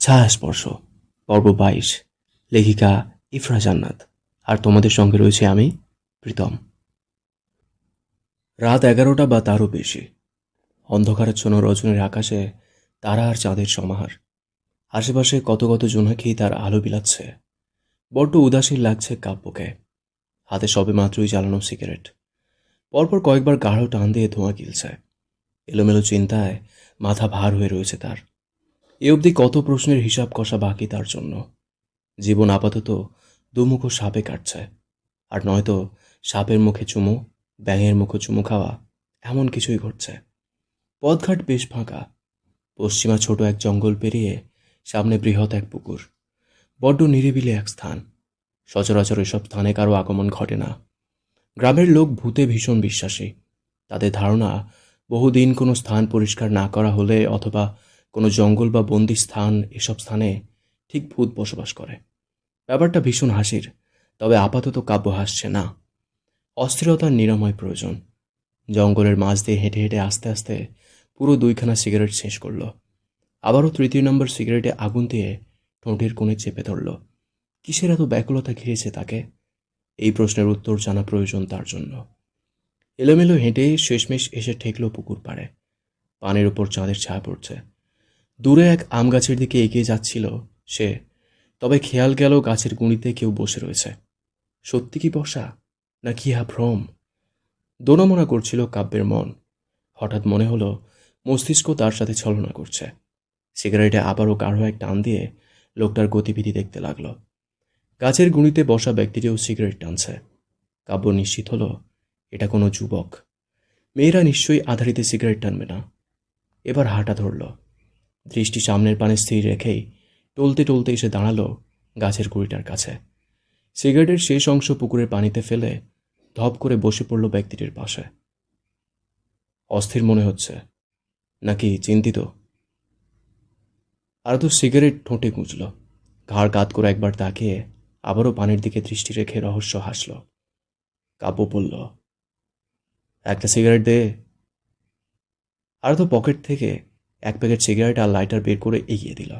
ছায়াস্পর্শ পর্ব 22, লেখিকা ইফরা জান্নাত। আর তোমাদের সঙ্গে রয়েছে আমি, প্রীতম। রাত 11টা বা তারও বেশি। অন্ধকারাচ্ছন্ন রজনীর আকাশে তারা আর চাঁদের সমাহার। আশেপাশে কত কত জোনাকি তার আলো বিলাচ্ছে। বড্ড উদাসীন লাগছে কাব্যকে। হাতে সবে মাত্রই জ্বালানো সিগারেট। পরপর কয়েকবার গাঢ় টান দিয়ে ধোঁয়া গিলছে। এলোমেলো চিন্তায় মাথা ভার হয়ে রয়েছে তার। এ অবধি কত প্রশ্নের হিসাব কষা বাকি তার জন্য। জীবন আপাতত দুমুখো সাপে কাটছে, আর নয়তো সাপের মুখে চুমু, ব্যাঙের মুখে চুমু খাওয়া, এমন কিছুই ঘটছে। পথঘাট বেশ ফাঁকা। পশ্চিমা ছোট এক জঙ্গল পেরিয়ে সামনে বৃহৎ এক পুকুর। বড্ড নিরিবিলি এক স্থান। সচরাচর এসব স্থানে কারো আগমন ঘটে না। গ্রামের লোক ভূতে ভীষণ বিশ্বাসী। তাদের ধারণা, বহুদিন কোনো স্থান পরিষ্কার না করা হলে অথবা কোনো জঙ্গল বা বন্দি স্থান, এসব স্থানে ঠিক ভূত বসবাস করে। ব্যাপারটা ভীষণ হাসির, তবে আপাতত কাব্য হাসছে না। অস্থিরতার নিরাময় প্রয়োজন। জঙ্গলের মাঝ দিয়ে হেঁটে হেঁটে আস্তে আস্তে পুরো 2খানা সিগারেট শেষ করল। আবারও 3য় নম্বর সিগারেটে আগুন দিয়ে ঠোঁটের কোণে চেপে ধরল। কিসের এত ব্যাকুলতা ঘিরেছে তাকে? এই প্রশ্নের উত্তর জানা প্রয়োজন তার জন্য। এলোমেলো হেঁটে শেষমেশ এসে ঠেকল পুকুর পাড়ে। পানির ওপর চাঁদের ছায়া পড়ছে। দূরে এক আম গাছের দিকে এগিয়ে যাচ্ছিল সে, তবে খেয়াল গেল গাছের গুঁড়িতে কেউ বসে রয়েছে। সত্যি কি বসা, না কি ভ্রম? দোনামোনা করছিল কাব্যের মন। হঠাৎ মনে হলো মস্তিষ্ক তার সাথে ছলনা করছে। সিগারেটে আবারও গাঢ় এক টান দিয়ে লোকটার গতিবিধি দেখতে লাগলো। গাছের গুঁড়িতে বসা ব্যক্তিটিও সিগারেট টানছে। কাব্য নিশ্চিত হলো এটা কোনো যুবক। মেয়েরা নিশ্চয়ই আধারিতে সিগারেট টানবে না। এবার হাঁটা ধরল। দৃষ্টি সামনের পানে স্থির রেখেই টলতে টলতে এসে দাঁড়ালো গাছের গুঁড়িটার কাছে। সিগারেটের শেষ অংশ পুকুরের পানিতে ফেলে ধপ করে বসে পড়ল ব্যক্তিটির পাশে। অস্থির মনে হচ্ছে, নাকি চিন্তিত? আর তো সিগারেট ঠোঁটে গুঁজল। ঘাড় কাত করে একবার তাকিয়ে আবারও পানির দিকে দৃষ্টি রেখে রহস্য হাসল। কাব্য বলল, একটা সিগারেট দে। আর তো পকেট থেকে এক প্যাকেট সিগারেট আর লাইটার বের করে এগিয়ে দিল।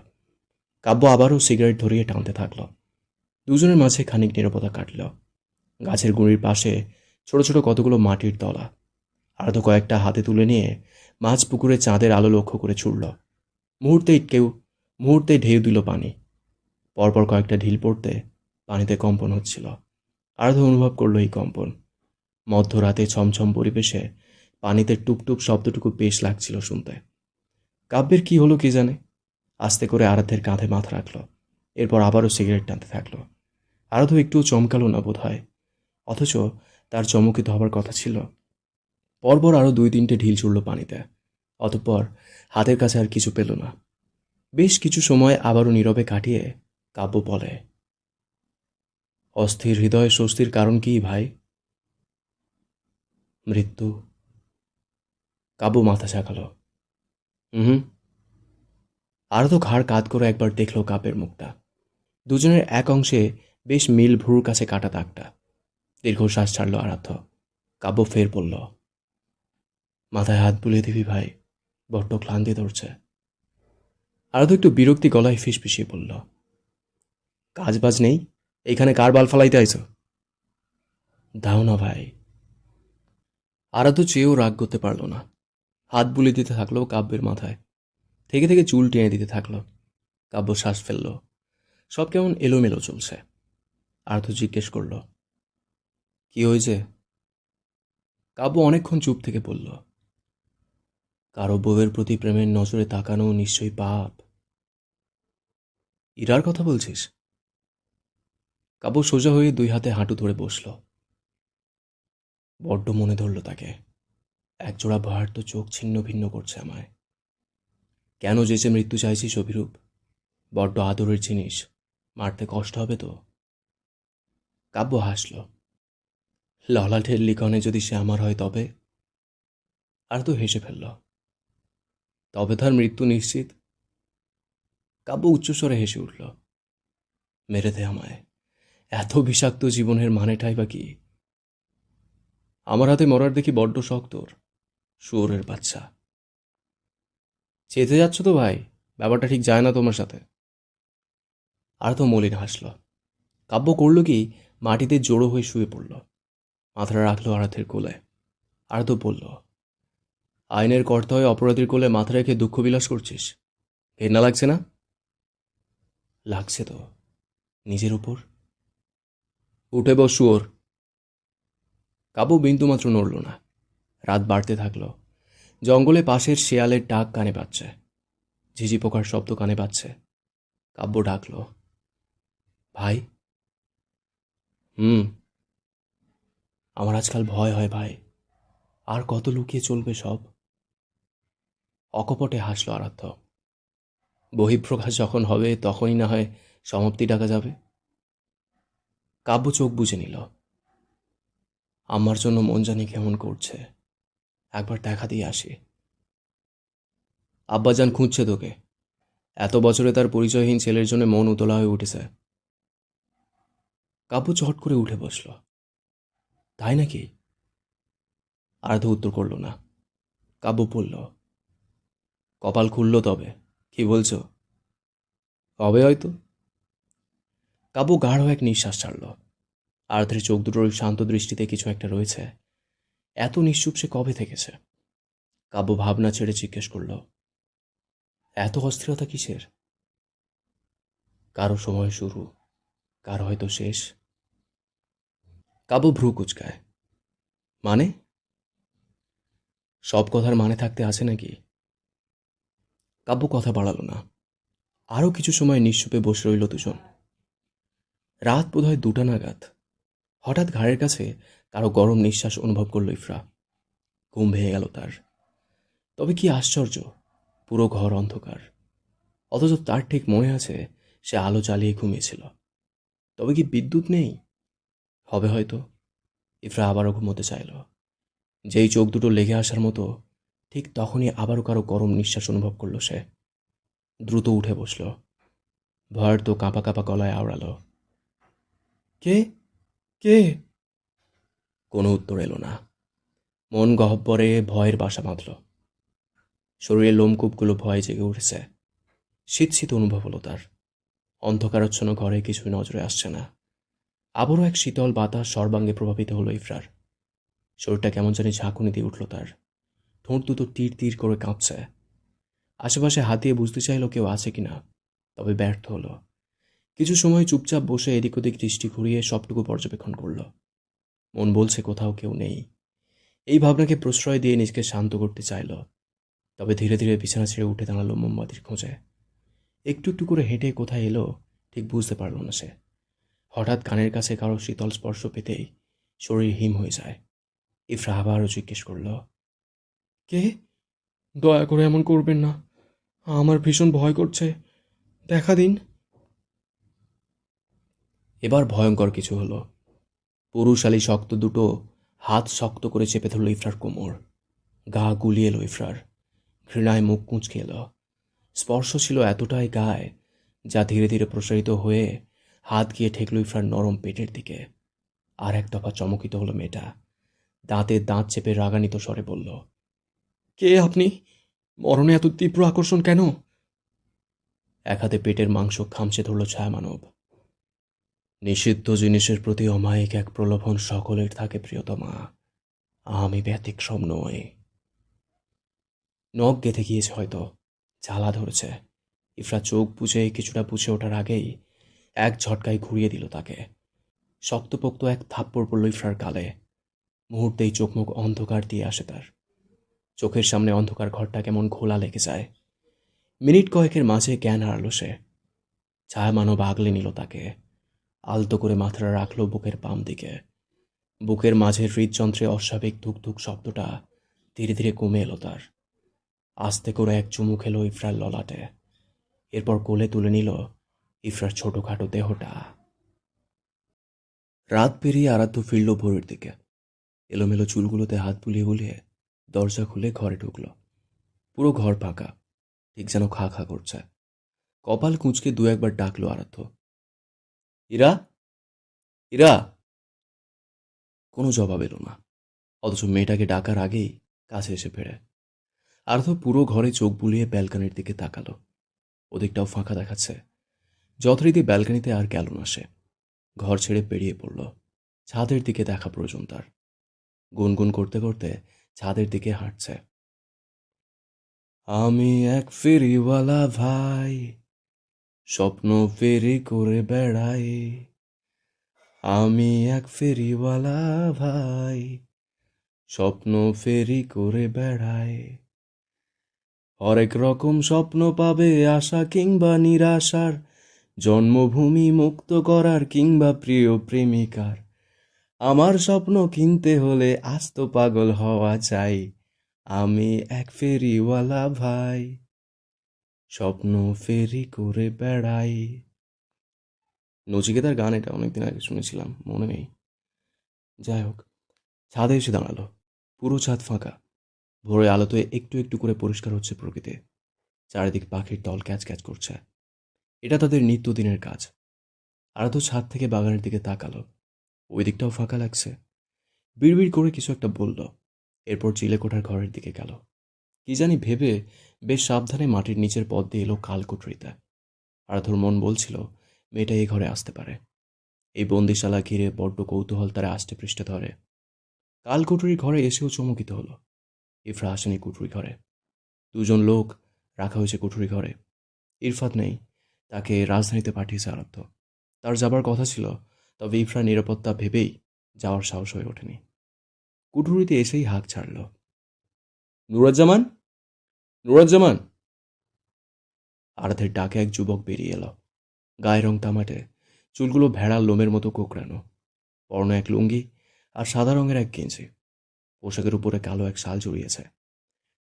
কাব্য আবারও সিগারেট ধরিয়ে টানতে থাকল। দুজনের মাঝে খানিক নীরবতা কাটল। গাছের গুঁড়ির পাশে ছোট ছোট কতগুলো মাটির তলা। আর তো কয়েকটা হাতে তুলে নিয়ে মাঝ পুকুরে চাঁদের আলো লক্ষ্য করে ছুড়ল। মুহূর্তেই ঢেউ দিল পানি। পরপর কয়েকটা ঢিল পড়তে পানিতে কম্পন হচ্ছিল। আর্ধ অনুভব করল এই কম্পন। মধ্যরাতে ছমছম পরিবেশে পানিতে টুকটুক শব্দটুকু বেশ লাগছিল শুনতে। কাব্যের কি হলো কে জানে। আস্তে করে আরাধ্যের কাঁধে মাথা রাখল। এরপর আবারও সিগারেট টানতে থাকলো। আরাধ্য একটুও চমকালো না বোধ হয়, অথচ তার চমকিত হবার কথা ছিল। পরপর আরও 2-3টে ঢিল ছুড়ল পানিতে। অতঃপর হাতের কাছে আর কিছু পেল না। বেশ কিছু সময় আবারও নীরবে কাটিয়ে কাব্য বলে, অস্থির হৃদয়ে স্বস্তির কারণ কি ভাই? মৃত্যু। কাব্য মাথা ঝাঁকাল। হুম। আর তো ঘাড় কাত করে একবার দেখল কাব্যের মুখটা। দুজনের এক অংশে বেশ মিল, ভ্রুর কাছে কাটা দাগটা। দীর্ঘশ্বাস ছাড়ল আরাধ্য। কাব্য ফের বলল, মাথায় হাত বুলিয়ে দিবি ভাই, বড্ড ক্লান্তি ধরছে। আরাধ্য একটু বিরক্তি গলায় ফিসফিসিয়ে বলল, কাজ বাজ নেই, এইখানে কার বাল ফালাইতে আইছো? দাও না ভাই। আরাধ্য চেয়েও রাগ করতে পারল না। হাত বুলিয়ে দিতে থাকলো কাব্যের মাথায়। থেকে থেকে চুল টেনে দিতে থাকলো। কাব্য শ্বাস ফেলল। সব কেমন এলোমেলো চলছে। আরাধ্য জিজ্ঞেস করল, কি হয়েছে? কাব্য অনেকক্ষণ চুপ থেকে বলল, কারো বউয়ের প্রতি প্রেমের নজরে তাকানো নিশ্চয়ই পাপ। ইরার কথা বলছিস? কাব্য সোজা হয়ে 2 হাতে হাঁটু ধরে বসল। বড্ড মনে ধরল তাকে। একজোড়া ভয়ার্ত চোখ ছিন্ন ভিন্ন করছে আমায়। কেন যেচে মৃত্যু চাইছিস অভিরূপ? বড্ড আদরের জিনিস, মারতে কষ্ট হবে তো? কাব্য হাসল। ললাটের লিখনে যদি সে আমার হয় তবে? আর তো হেসে ফেলল। তবে তার মৃত্যু নিশ্চিত। কাব্য উচ্চস্বরে হেসে উঠল। মেরে দে আমায়, এত বিষাক্ত জীবনের মানেটাই বা কি? আমার হাতে মরার দেখি বড্ড শখ তোর, শুয়োরের বাচ্চা। চেতে যাচ্ছ তো ভাই, ব্যাপারটা ঠিক যায় না তোমার সাথে। আর তো মলিন হাসল। কাব্য করল কি, মাটিতে জড়ো হয়ে শুয়ে পড়ল, মাথাটা রাখলো আরাধ্যের কোলে। আর তো বলল, আইনের কর্তা হয়ে অপরাধীর কোলে মাথা রেখে দুঃখ বিলাস করছিস, ঘেন্না লাগছে না? লাগছে তো, নিজের উপর। উঠে বস শুয়োর। কাব্য বিন্দুমাত্র নড়ল না। রাত বাড়তে থাকলো। জঙ্গলে পাশের শেয়ালের ডাক কানে পাচ্ছে, ঝিঝি পোকার শব্দ কানে পাচ্ছে। কাব্য ডাকল, ভাই। হুম। আমার আজকাল ভয় হয় ভাই, আর কত লুকিয়ে চলবে সব। অকপটে হাসল আরাধ্য। বহিঃপ্রকাশ যখন হবে তখনই না হয় সমাপ্তি ডাকা যাবে। কাব্য চোখ বুজে নিল। আমার জন্য মন জানি কেমন করছে, একবার দেখা দিয়ে আসি। আব্বাজান খুঁজছে তোকে, এত বছরে তার পরিচয়হীন ছেলের জন্য মন উতলা হয়ে উঠেছে। কাব্য চট করে উঠে বসল। তাই নাকি? আরাধ্য উত্তর করল না। কাব্য বলল, কপাল খুলল তবে, কি বলছো? হবে হয়তো। কাব্য গাঢ় এক নিঃশ্বাস ছাড়ল। আরাধ্যের চোখ দুটোর শান্ত দৃষ্টিতে কিছু একটা রয়েছে। এত নিশ্চুপ সে কবে থেকেছে? কাব্য ভাবনা ছেড়ে জিজ্ঞেস করল, এত অস্থিরতা কিসের? কারো সময় শুরু, কারো হয়তো শেষ। কাব্য ভ্রু কুচকায়। মানে? সব কথার মানে থাকতে আছে নাকি? কাব্য কথা বাড়াল না। আরও কিছু সময় নিশ্চুপে বসে রইল দুজন। রাত বোধহয় 2টা নাগাদ। হঠাৎ ঘাড়ের কাছে কারো গরম নিঃশ্বাস অনুভব করল ইফরা। ঘুম ভেঙে গেল তার। তবে কি আশ্চর্য, পুরো ঘর অন্ধকার, অথচ তার ঠিক মনে আছে সে আলো জ্বালিয়ে ঘুমিয়েছিল। তবে কি বিদ্যুৎ নেই? হবে হয়তো। ইফরা আবারও ঘুমোতে চাইল। যেই চোখ দুটো লেগে আসার মতো, ঠিক তখনই আবারও কারো গরম নিঃশ্বাস অনুভব করল সে। দ্রুত উঠে বসল। ভয়ের তো কাঁপা কাঁপা গলায় আওড়াল, কে? কে? কোনো উত্তর এলো না। মন গহ্বরে ভয়ের বাসা বাঁধল। শরীরের লোমকূপগুলো ভয়ে জেগে উঠেছে। শীত শীত অনুভব হলো তার। অন্ধকারাচ্ছন্ন ঘরে কিছুই নজরে আসছে না। আবারও এক শীতল বাতাস সর্বাঙ্গে প্রভাবিত হলো ইফরার। শরীরটা কেমন জানি ঝাঁকুনি দিয়ে উঠল তার। ঠোঁট দুটো তীর তীর করে কাঁপছে। আশেপাশে হাত দিয়ে বুঝতে চাইল কেউ আছে কিনা, তবে ব্যর্থ হলো। কিছু সময় চুপচাপ বসে এদিক ওদিক দৃষ্টি ঘুরিয়ে সবটুকু পর্যবেক্ষণ করল। মন বলছে কোথাও কেউ নেই। এই ভাবনাকে প্রশ্রয় দিয়ে নিজেকে শান্ত করতে চাইল। তবে ধীরে ধীরে বিছানা ছেড়ে উঠে দাঁড়ালো মোমবাতির খোঁজে। একটু একটু করে হেঁটে কোথায় এলো ঠিক বুঝতে পারল না সে। হঠাৎ কানের কাছে কারো শীতল স্পর্শ পেতেই শরীর হিম হয়ে যায়। ইফরা আবারও জিজ্ঞেস করল, কে? দয়া করে এমন করবেন না, আমার ভীষণ ভয় করছে, দেখা দিন। এবার ভয়ঙ্কর কিছু হলো। পুরুষালী শক্ত দুটো হাত শক্ত করে চেপে ধরল ইফরার কোমর। গা গুলিয়ে এলো ইফরার। ঘৃণায় মুখ কুঁচকে এলো। স্পর্শ ছিল এতটাই গায়ে, যা ধীরে ধীরে প্রসারিত হয়ে হাত গিয়ে ঠেকল ইফরার নরম পেটের দিকে। আর এক দফা চমকিত হলো মেয়েটা। দাঁতে দাঁত চেপে রাগান্বিত স্বরে বলল, কে আপনি? মরণে এত তীব্র আকর্ষণ কেন? এক হাতে পেটের মাংস খামচে ধরল ছায়ামানব। নিষিদ্ধ জিনিসের প্রতি অমায়িক এক প্রলোভন সকলের থাকে প্রিয়তমা, আমি ব্যতিক্রম নই। নখ গেঁথে গিয়েছে হয়তো, জ্বালা ধরেছে। ইফরা চোখ বুঝে কিছুটা বুঝে ওঠার আগেই এক ঝটকায় ঘুরিয়ে দিল তাকে। শক্তপোক্ত এক থাপ্পড় পড়ল ইফরার গালে। মুহূর্তেই চোখ মুখ অন্ধকার দিয়ে আসে তার। চোখের সামনে অন্ধকার ঘরটা কেমন ঘোলা লেগে যায়। মিনিট কয়েকের মাঝে জ্ঞান হারালো সে। ছায়ামানব আগলে নিল তাকে। আলতো করে মাথাটা রাখল বুকের বাম দিকে। বুকের মাঝে হৃদযন্ত্রে অস্বাভাবিক ধুক ধুক শব্দটা ধীরে ধীরে কমে এলো তার। আস্তে করে এক চুমু খেলো ইফরার ললাটে। এরপর কোলে তুলে নিল ইফরার ছোটখাটো দেহটা। রাত পেরিয়ে আরাধ্য ফিরল ভোরের দিকে। এলোমেলো চুলগুলোতে হাত বুলিয়ে বুলিয়ে দরজা খুলে ঘরে ঢুকল। পুরো ঘর ফাঁকা, ঠিক যেন খা খা করছে। কপাল কুঁচকে দু একবার ডাকলো আরাধ্য, ইরা, ইরা। কোনো জবাব এলো না। অথচ মেয়েটাকে ডাকার আগেই কাছে এসে ফেরে। আরাধ্য পুরো ঘরে চোখ বুলিয়ে ব্যালকনির দিকে তাকালো। ওদিকটাও ফাঁকা দেখাচ্ছে। যথারীতি ব্যালকনিতে আর গেল না সে। ঘর ছেড়ে বেরিয়ে পড়ল। ছাদের দিকে দেখা প্রয়োজন তার। গুনগুন করতে করতে ছাদের দিকে হাঁটছে। আমি এক ফেরিওয়ালা ভাই, স্বপ্ন ফেরি করে বেড়াই। আমি এক ফেরিওয়ালা ভাই, স্বপ্ন ফেরি করে বেড়াই। হরেক রকম স্বপ্ন পাবে, আশা কিংবা নিরাশার, জন্মভূমি মুক্ত করার কিংবা প্রিয় প্রেমিকার। আমার স্বপ্ন কিনতে হলে আস্ত পাগল হওয়া চাই। আমি এক ফেরিওয়ালা ভাই, স্বপ্ন ফেরি করে বেড়াই। নচিকেতার গান এটা, অনেকদিন আগে শুনেছিলাম, মনে নেই। যাই হোক, ছাদে এসে দাঁড়ালো। পুরো ছাদ ফাঁকা। ভোরের আলোতে একটু একটু করে পরিষ্কার হচ্ছে প্রকৃতি। চারিদিক পাখির দল ক্যাচ ক্যাচ করছে। এটা তাদের নিত্যদিনের কাজ। আরাধ্য ছাদ থেকে বাগানের দিকে তাকালো। ওই দিকটাও ফাঁকা লাগছে। বিড়বিড় করে কিছু একটা বলল। এরপর চিলেকোঠার ঘরের দিকে গেল। কি জানি ভেবে বেশ সাবধানে মাটির নিচের পথ দিয়ে এলো কালকুটরিতে। আরাধ্যর মন বলছিল মেয়েটা এই ঘরে আসতে পারে। এই বন্দিশালা ঘিরে বড্ড কৌতূহল তারা আষ্টে পৃষ্ঠে ধরে। কালকুটরির ঘরে এসেও চমকিত হলো। ইফরা আসেনি কুঠুরি ঘরে। দুজন লোক রাখা হয়েছে কুঠুরি ঘরে। ইরফাত নেই, তাকে রাজধানীতে পাঠিয়েছে আরাধ্য। তার যাবার কথা ছিল, তবে ইফরা নিরাপত্তা ভেবেই যাওয়ার সাহস হয়ে ওঠেনি। কুঠুরিতে এসেই হাঁক ছাড়ল, নুরুজ্জামান, নুরুজ্জামান। আরাধ্যের ডাকে এক যুবক বেরিয়ে এলো। গায়ের রং তামাটে, চুলগুলো ভেড়ার লোমের মতো কোঁকড়ানো, পরনে এক লুঙ্গি আর সাদা রঙের এক গেঞ্জি। পোশাকের উপরে কালো এক শাল জড়িয়েছে।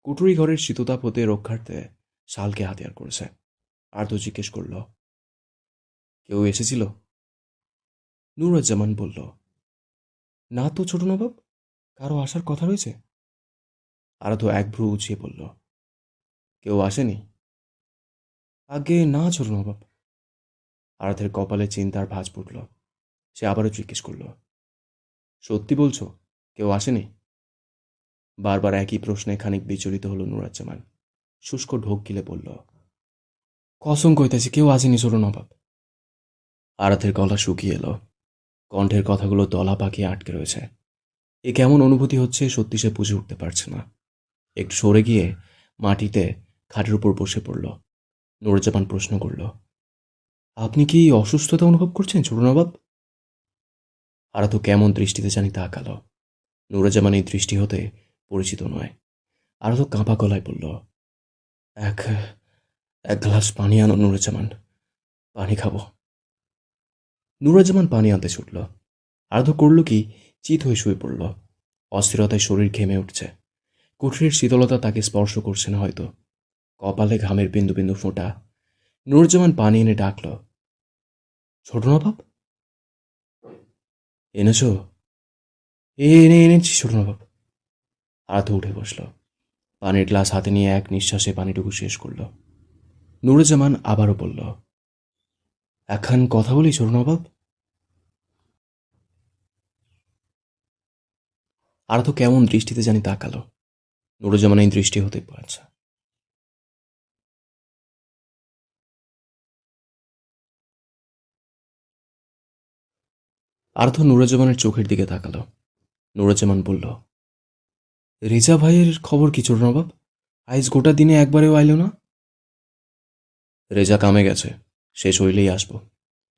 কুঠুরি ঘরের শীততাপ হতে রক্ষার্থে শালকে হাতিয়ার করেছে। আর্দ্র জিজ্ঞেস করল, কেউ এসেছিল? নুরুজ্জামান বলল, না তো ছোট নবাব, কারো আসার কথা রয়েছে? আরাধ্য এক ভ্রু উঁচিয়ে বলল, কেউ আসেনি? আগে না ছোট নবাব। আরাধ্যের কপালে চিন্তার ভাঁজ ফুটল। সে আবারও জিজ্ঞেস করল, সত্যি বলছো, কেউ আসেনি? বারবার একই প্রশ্নে খানিক বিচলিত হলো নুরুজ্জামান। শুষ্ক ঢোক গিলে বলল, কসম কইতেছি কেউ আসেনি ছোট নবাব। আরাধ্যের গলা শুকিয়ে এলো। কণ্ঠের কথাগুলো দলা পাকিয়ে আটকে রয়েছে। এ কেমন অনুভূতি হচ্ছে সত্যি সে বুঝে উঠতে পারছে না। একটু সরে গিয়ে মাটিতে খাটের উপর বসে পড়ল। নুরুজ্জামান প্রশ্ন করল, আপনি কি অসুস্থতা অনুভব করছেন ছোট নবাব? আরাধ্য কেমন দৃষ্টিতে জানি তাকালো। নুরুজ্জামান এই দৃষ্টি হতে পরিচিত নয়। আরাধ্য কাঁপা গলায় বলল, এক এক গ্লাস পানি আনো নুরুজ্জামান, পানি খাবো। নুরুজ্জামান পানি আনতে ছুটল। আরাধ্য করল কি, চিত হয়ে শুয়ে পড়ল। অস্থিরতায় শরীর ঘেমে উঠছে। কুঠরির শীতলতা তাকে স্পর্শ করছে না হয়তো। কপালে ঘামের বিন্দু বিন্দু ফোঁটা। নুরুজ্জামান পানি এনে ডাকল, ছোট নবাব। এনেছ? এনেছি ছোট নবাব। আরাধ্য উঠে বসল। পানির গ্লাস হাতে নিয়ে এক নিঃশ্বাসে পানিটুকু শেষ করল। নুরুজ্জামান আবারও বলল, একখান কথা বলি ছোট নবাব। আরাধ্য কেমন দৃষ্টিতে জানি তাকালো। নুরুজ্জামান এই দৃষ্টি হতে পারছে। আরাধ্য নুরুজ্জামানের চোখের দিকে তাকালো। নুরুজ্জামান বলল, রেজা ভাইয়ের খবর কি ছোট নবাব? আইজ গোটা দিনে একবারেও আইল না। রেজা কামে গেছে, শেষ হইলেই আসবো।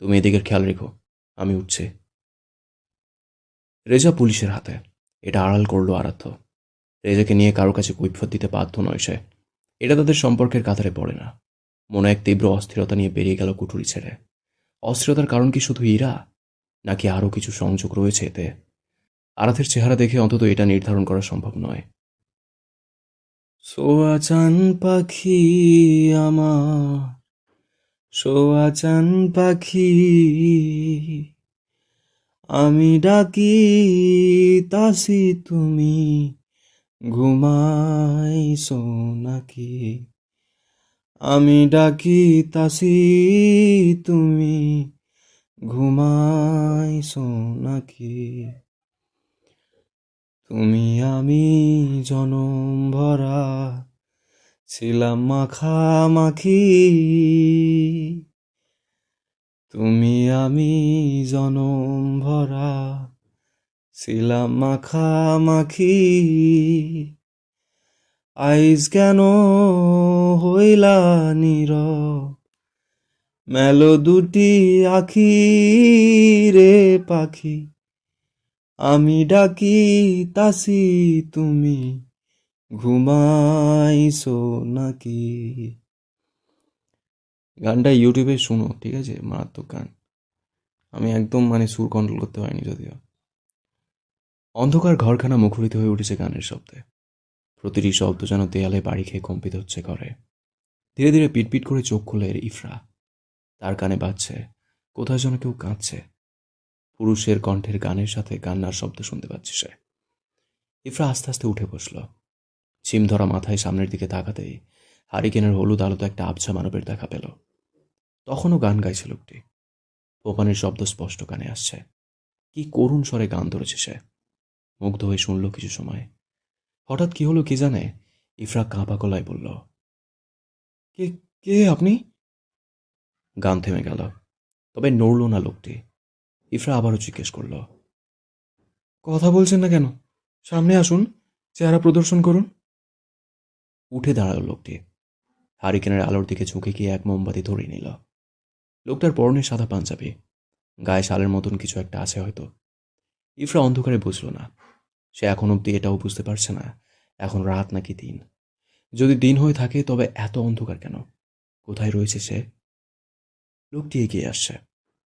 তুমি এদিকের খেয়াল রেখো, আমি উঠছি। রেজা পুলিশের হাতে, এটা আড়াল করলো আরাধ্য। রেজাকে নিয়ে কারো কাছে কৈফিয়ত দিতে বাধ্য নয় সে। এটা তাদের সম্পর্কের কাতারে পড়ে না। মনে এক তীব্র অস্থিরতা নিয়ে বেরিয়ে গেল কুঠুরি ছেড়ে। অস্থিরতার কারণ কি শুধু ইরা, নাকি আরও কিছু সংযোগ রয়েছে এতে? আরাধ্যের চেহারা দেখে অন্তত এটা নির্ধারণ করা সম্ভব নয়। সোয়া চান পাখি আমার, সোয়া চান পাখি, আমি ডাকি তাসি তুমি ঘুমাইছো নাকি? আমি ডাকি তাসি তুমি ঘুমাইছো নাকি? তুমি আমি জনম ভরা ছিলাম মাখামাখি, তুমি আমি জনম ভরা ছিলাম মাখামাখি, আইজ কেন হইলা নীরব, মেলো দুটি আখি রে পাখি, আমি ডাকি তাসি তুমি ঘুমাইছো নাকি। গানটা ইউটিউবে শুনো, ঠিক আছে? মারাত্মক গান। আমি একদম সুর কন্ট্রোল করতে পারিনি যদিও। অন্ধকার ঘরখানা মুখরিত হয়ে উঠেছে গানের শব্দে। প্রতিটি শব্দ যেন দেয়ালে বাড়ি খেয়ে কম্পিত হচ্ছে ঘরে। ধীরে ধীরে পিটপিট করে চোখ খুলে ইফরা। তার কানে বাজছে কোথায় যেন কেউ কাঁদছে। পুরুষের কণ্ঠের গানের সাথে কান্নার শব্দ শুনতে পাচ্ছে সে। ইফরা আস্তে আস্তে উঠে বসল। ছিম ধরা মাথায় সামনের দিকে তাকাতেই হারিকেনের হলুদ আলোতে একটা আবছা মানবের দেখা পেল। তখনও গান গাইছে লোকটি। পোপানের শব্দ স্পষ্ট কানে আসছে। কি করুণ স্বরে গান ধরেছে সে। মুগ্ধ হয়ে শুনল কিছু সময়। হঠাৎ কি হলো কি জানে, ইফরা কাঁপা গলায় বলল, কে কে আপনি? গান থেমে গেল, তবে নড়ল না লোকটি। ইফরা আবারও জিজ্ঞেস করল, কথা বলছেন না কেন? সামনে আসুন, চেহারা প্রদর্শন করুন। উঠে দাঁড়ালো লোকটি। হারিকেনের আলোর দিকে ঝুঁকে গিয়ে এক মোমবাতি ধরিয়ে নিল। লোকটার পরনে সাদা পাঞ্জাবি, গায়ে শালের মতন কিছু একটা আছে হয়তো। ইফরা অন্ধকারে বুঝল না। সে এখন অব্দি এটাও বুঝতে পারছে না এখন রাত নাকি দিন। যদি দিন হয়ে থাকে তবে এত অন্ধকার কেন? কোথায় রয়েছে সে? লোকটি এগিয়ে আসছে।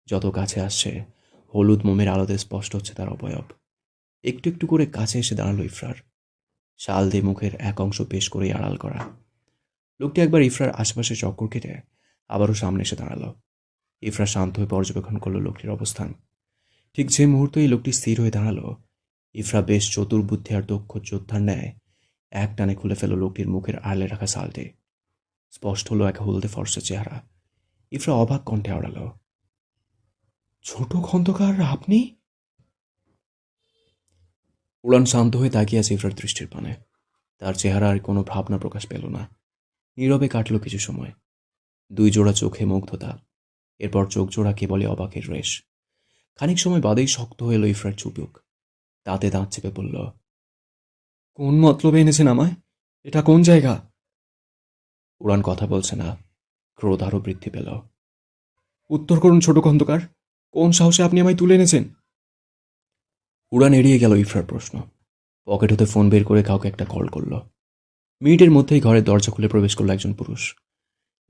যত কাছে আসছে হলুদ মোমের আলোতে স্পষ্ট হচ্ছে তার অবয়ব। একটু একটু করে কাছে এসে দাঁড়ালো ইফরার। শাল দিয়ে মুখের এক অংশ বেশ করেই আড়াল করা। লোকটি একবার ইফরার আশেপাশে চক্কর কেটে আবারও সামনে এসে দাঁড়ালো। ইফরা শান্ত হয়ে পর্যবেক্ষণ করলো লোকটির অবস্থান। ঠিক যে মুহূর্তে এই লোকটি স্থির হয়ে দাঁড়ালো, ইফরা বেশ চতুর বুদ্ধি আর দক্ষ যোদ্ধার ন্যায় এক টানে খুলে ফেল লোকটির মুখের আড়লে রাখা শালটি। স্পষ্ট হলো এক হলদে ফর্সা চেহারা। ইফরা অবাক কণ্ঠে আওড়ালো, ছোট খন্দকার আপনি? উড়ান শান্ত হয়ে তাকিয়ে আছে ইফরার দৃষ্টির পানে। তার চেহারা আর কোনো ভাবনা প্রকাশ পেল না। নীরবে কাটল কিছু সময়। দুই জোড়া চোখে মুগ্ধতা, এরপর চোখ জোড়া কেবলই অবাকের রেশ। খানিক সময় বাদেই শক্ত হয়ে এলো ইফরার চুবুক। দাঁতে দাঁত চেপে বলল, কোন মতলবে এনেছেন আমায়? এটা কোন জায়গা? উড়ান কথা বলছে না। ক্রোধ আরও বৃদ্ধি পেল। উত্তর করুন ছোট খন্দকার, কোন সাহসে আপনি আমায় তুলে এনেছেন? উড়ান এড়িয়ে গেল ইফরার প্রশ্ন। পকেট হতে ফোন বের করে কাউকে একটা কল করল। মিনিটের মধ্যেই ঘরের দরজা খুলে প্রবেশ করল একজন পুরুষ।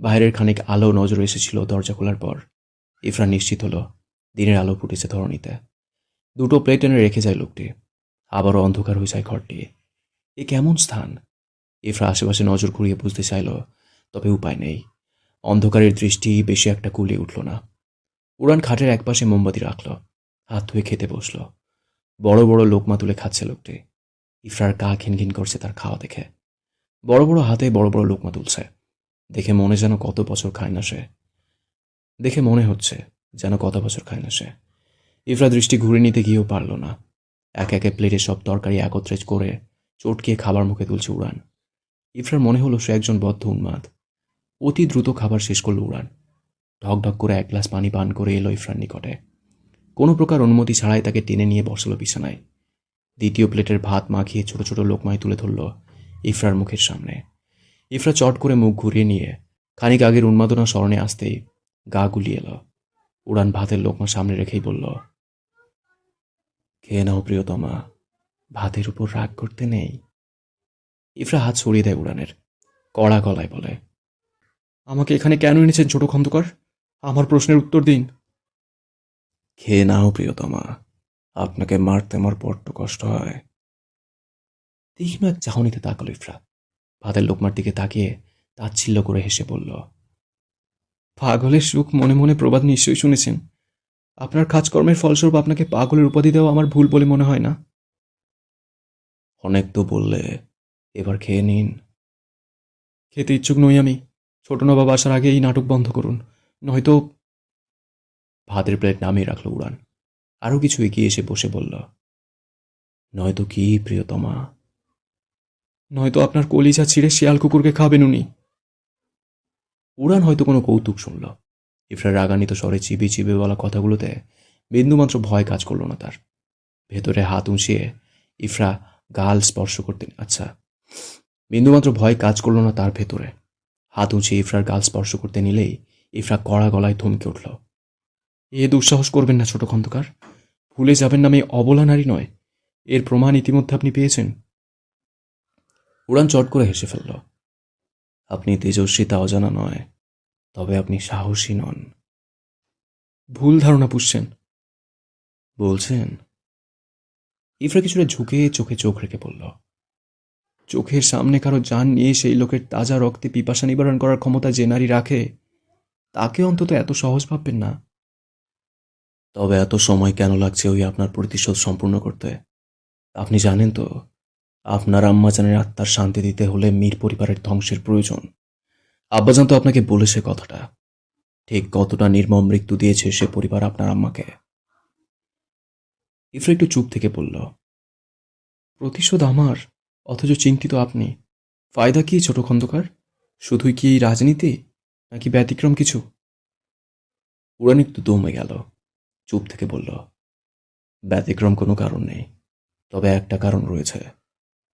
বাইরের খানিক আলো নজরে এসেছিল দরজা খোলার পর। ইফরা নিশ্চিত হলো দিনের আলো ফুটেছে ধরণীতে। দুটো প্লেট এনে রেখে যায় লোকটি। আবারও অন্ধকার হয়ে যায় ঘরটি। এ কেমন স্থান? ইফরা আশেপাশে নজর ঘুরিয়ে বুঝতে চাইল, তবে উপায় নেই। অন্ধকারের দৃষ্টি বেশি একটা কুলিয়ে উঠল না। উড়ান খাটের একপাশে মোমবাতি রাখল, হাত ধুয়ে খেতে বসল। বড় বড় লোকমা তুলে খাচ্ছে লোকটি। ইফরার গা ঘিনঘিন করছে তার খাওয়া দেখে। বড় বড় হাতে বড় বড় লোকমা তুলছে। দেখে মনে যেন কত বছর খায় না সে। দেখে মনে হচ্ছে যেন কত বছর খায় না সে। ইফরা দৃষ্টি ঘুরে নিতে গিয়েও পারল না। এক একে প্লেটে সব তরকারি একত্রে করে চটকিয়ে খাবার মুখে তুলছে উড়ান। ইফরার মনে হলো সে একজন বদ্ধ উন্মাদ। অতি দ্রুত খাবার শেষ করল উড়ান। ঢকঢক করে এক গ্লাস পানি পান করে এলো ইফরার নিকটে। কোনো প্রকার অনুমতি ছাড়াই তাকে টেনে নিয়ে বসল বিছানায়। দ্বিতীয় প্লেটের ভাত মাখিয়ে ছোট ছোট লোকমায় তুলে ধরল ইফরার মুখের সামনে। ইফরা চট করে মুখ ঘুরিয়ে নিয়ে খানিক আগের উন্মাদনা স্মরণে আসতেই গা গুলিয়ে এলো। উড়ান ভাতের লোকমা সামনে রেখেই বলল, খেয়ে নাও প্রিয়তমা, ভাতের উপর রাগ করতে নেই। ইফরা হাত সরিয়ে দেয় উড়ানের। কড়া গলায় বলে, আমাকে এখানে কেন এনেছেন ছোট খন্দকার? আমার প্রশ্নের উত্তর দিন। খেয়ে নাও প্রিয়তমা, আপনাকে মারতে আমার বড্ড কষ্ট হয়। তীক্ষ্ণ এক চাহনিতে তাকালো ইফরা। ভাতের লোকমার দিকে তাকিয়ে তাচ্ছিল্য করে হেসে বলল, পাগলের সুখ মনে মনে প্রবাদ নিশ্চয়ই শুনেছেন। আপনার কাজকর্মের ফলস্বরূপ আপনাকে পাগলের উপাধি দেওয়া আমার ভুল বলে মনে হয় না। অনেক তো বললে, এবার খেয়ে নিন। খেতে ইচ্ছুক নই আমি। ছোট নবাব আসার আগে এই নাটক বন্ধ করুন, নয়তো। ভাতের প্লেট নামিয়ে রাখল উড়ান। আরও কিছু এগিয়ে এসে বসে বলল, নয়তো কি প্রিয়তমা? নয়তো আপনার কলিজা ছিঁড়ে শিয়াল কুকুরকে খাবেন উনি। উড়ান হয়তো কোনো কৌতুক শুনল, ইফরার রাগান্বিত স্বরে চিবিয়ে চিবিয়ে বলা কথাগুলোতে বিন্দুমাত্র ভয় কাজ করল না তার। ভেতরে হাত উঁচিয়ে ইফরা গাল স্পর্শ করতে আচ্ছা বিন্দুমাত্র ভয় কাজ করল না তার ভেতরে। হাত উঁচিয়ে ইফরার গাল স্পর্শ করতে নিলেই ইফরা কড়া গলায় থমকে উঠল। এ দুঃসাহস করবেন না ছোট খন্দকার। ভুলে যাবেন না আমি অবলা নারী নয়। এর প্রমাণ ইতিমধ্যে আপনি পেয়েছেন। উড়ান চট করে হেসে ফেলল। আপনি তেজস্বী তা অজানা নয়, তবে আপনি সাহসী নন। ভুল ধারণা পুষছেন বলছেন? ইফরা কিছুটা ঝুঁকে চোখে চোখ রেখে বলল, চোখের সামনে কারো জান নিয়ে সেই লোকের তাজা রক্তে পিপাসা নিবারণ করার ক্ষমতা যে নারী রাখে তাকে অন্তত এত সহজ ভাববেন না। তবে এত সময় কেন লাগছে ওই আপনার প্রতিশোধ সম্পূর্ণ করতে? আপনি জানেন তো, আপনার আম্মাজানের আত্মার শান্তি দিতে হলে মীর পরিবারের ধ্বংসের প্রয়োজন। আব্বাজান তো আপনাকে বলেছে কথাটা। ঠিক কতটা নির্মম মৃত্যু দিয়েছে সে পরিবার আপনার আম্মাকে। ইফরা একটু চুপ থেকে বলল, প্রতিশোধ আমার, অথচ চিন্তিত আপনি। ফায়দা কি ছোট খন্দকার? শুধুই কি রাজনীতি, নাকি ব্যতিক্রম কিছু? উড়ান একটু দমে গেল, চুপ থেকে বলল, ব্যতিক্রম কোনো কারণ নেই, তবে একটা কারণ রয়েছে।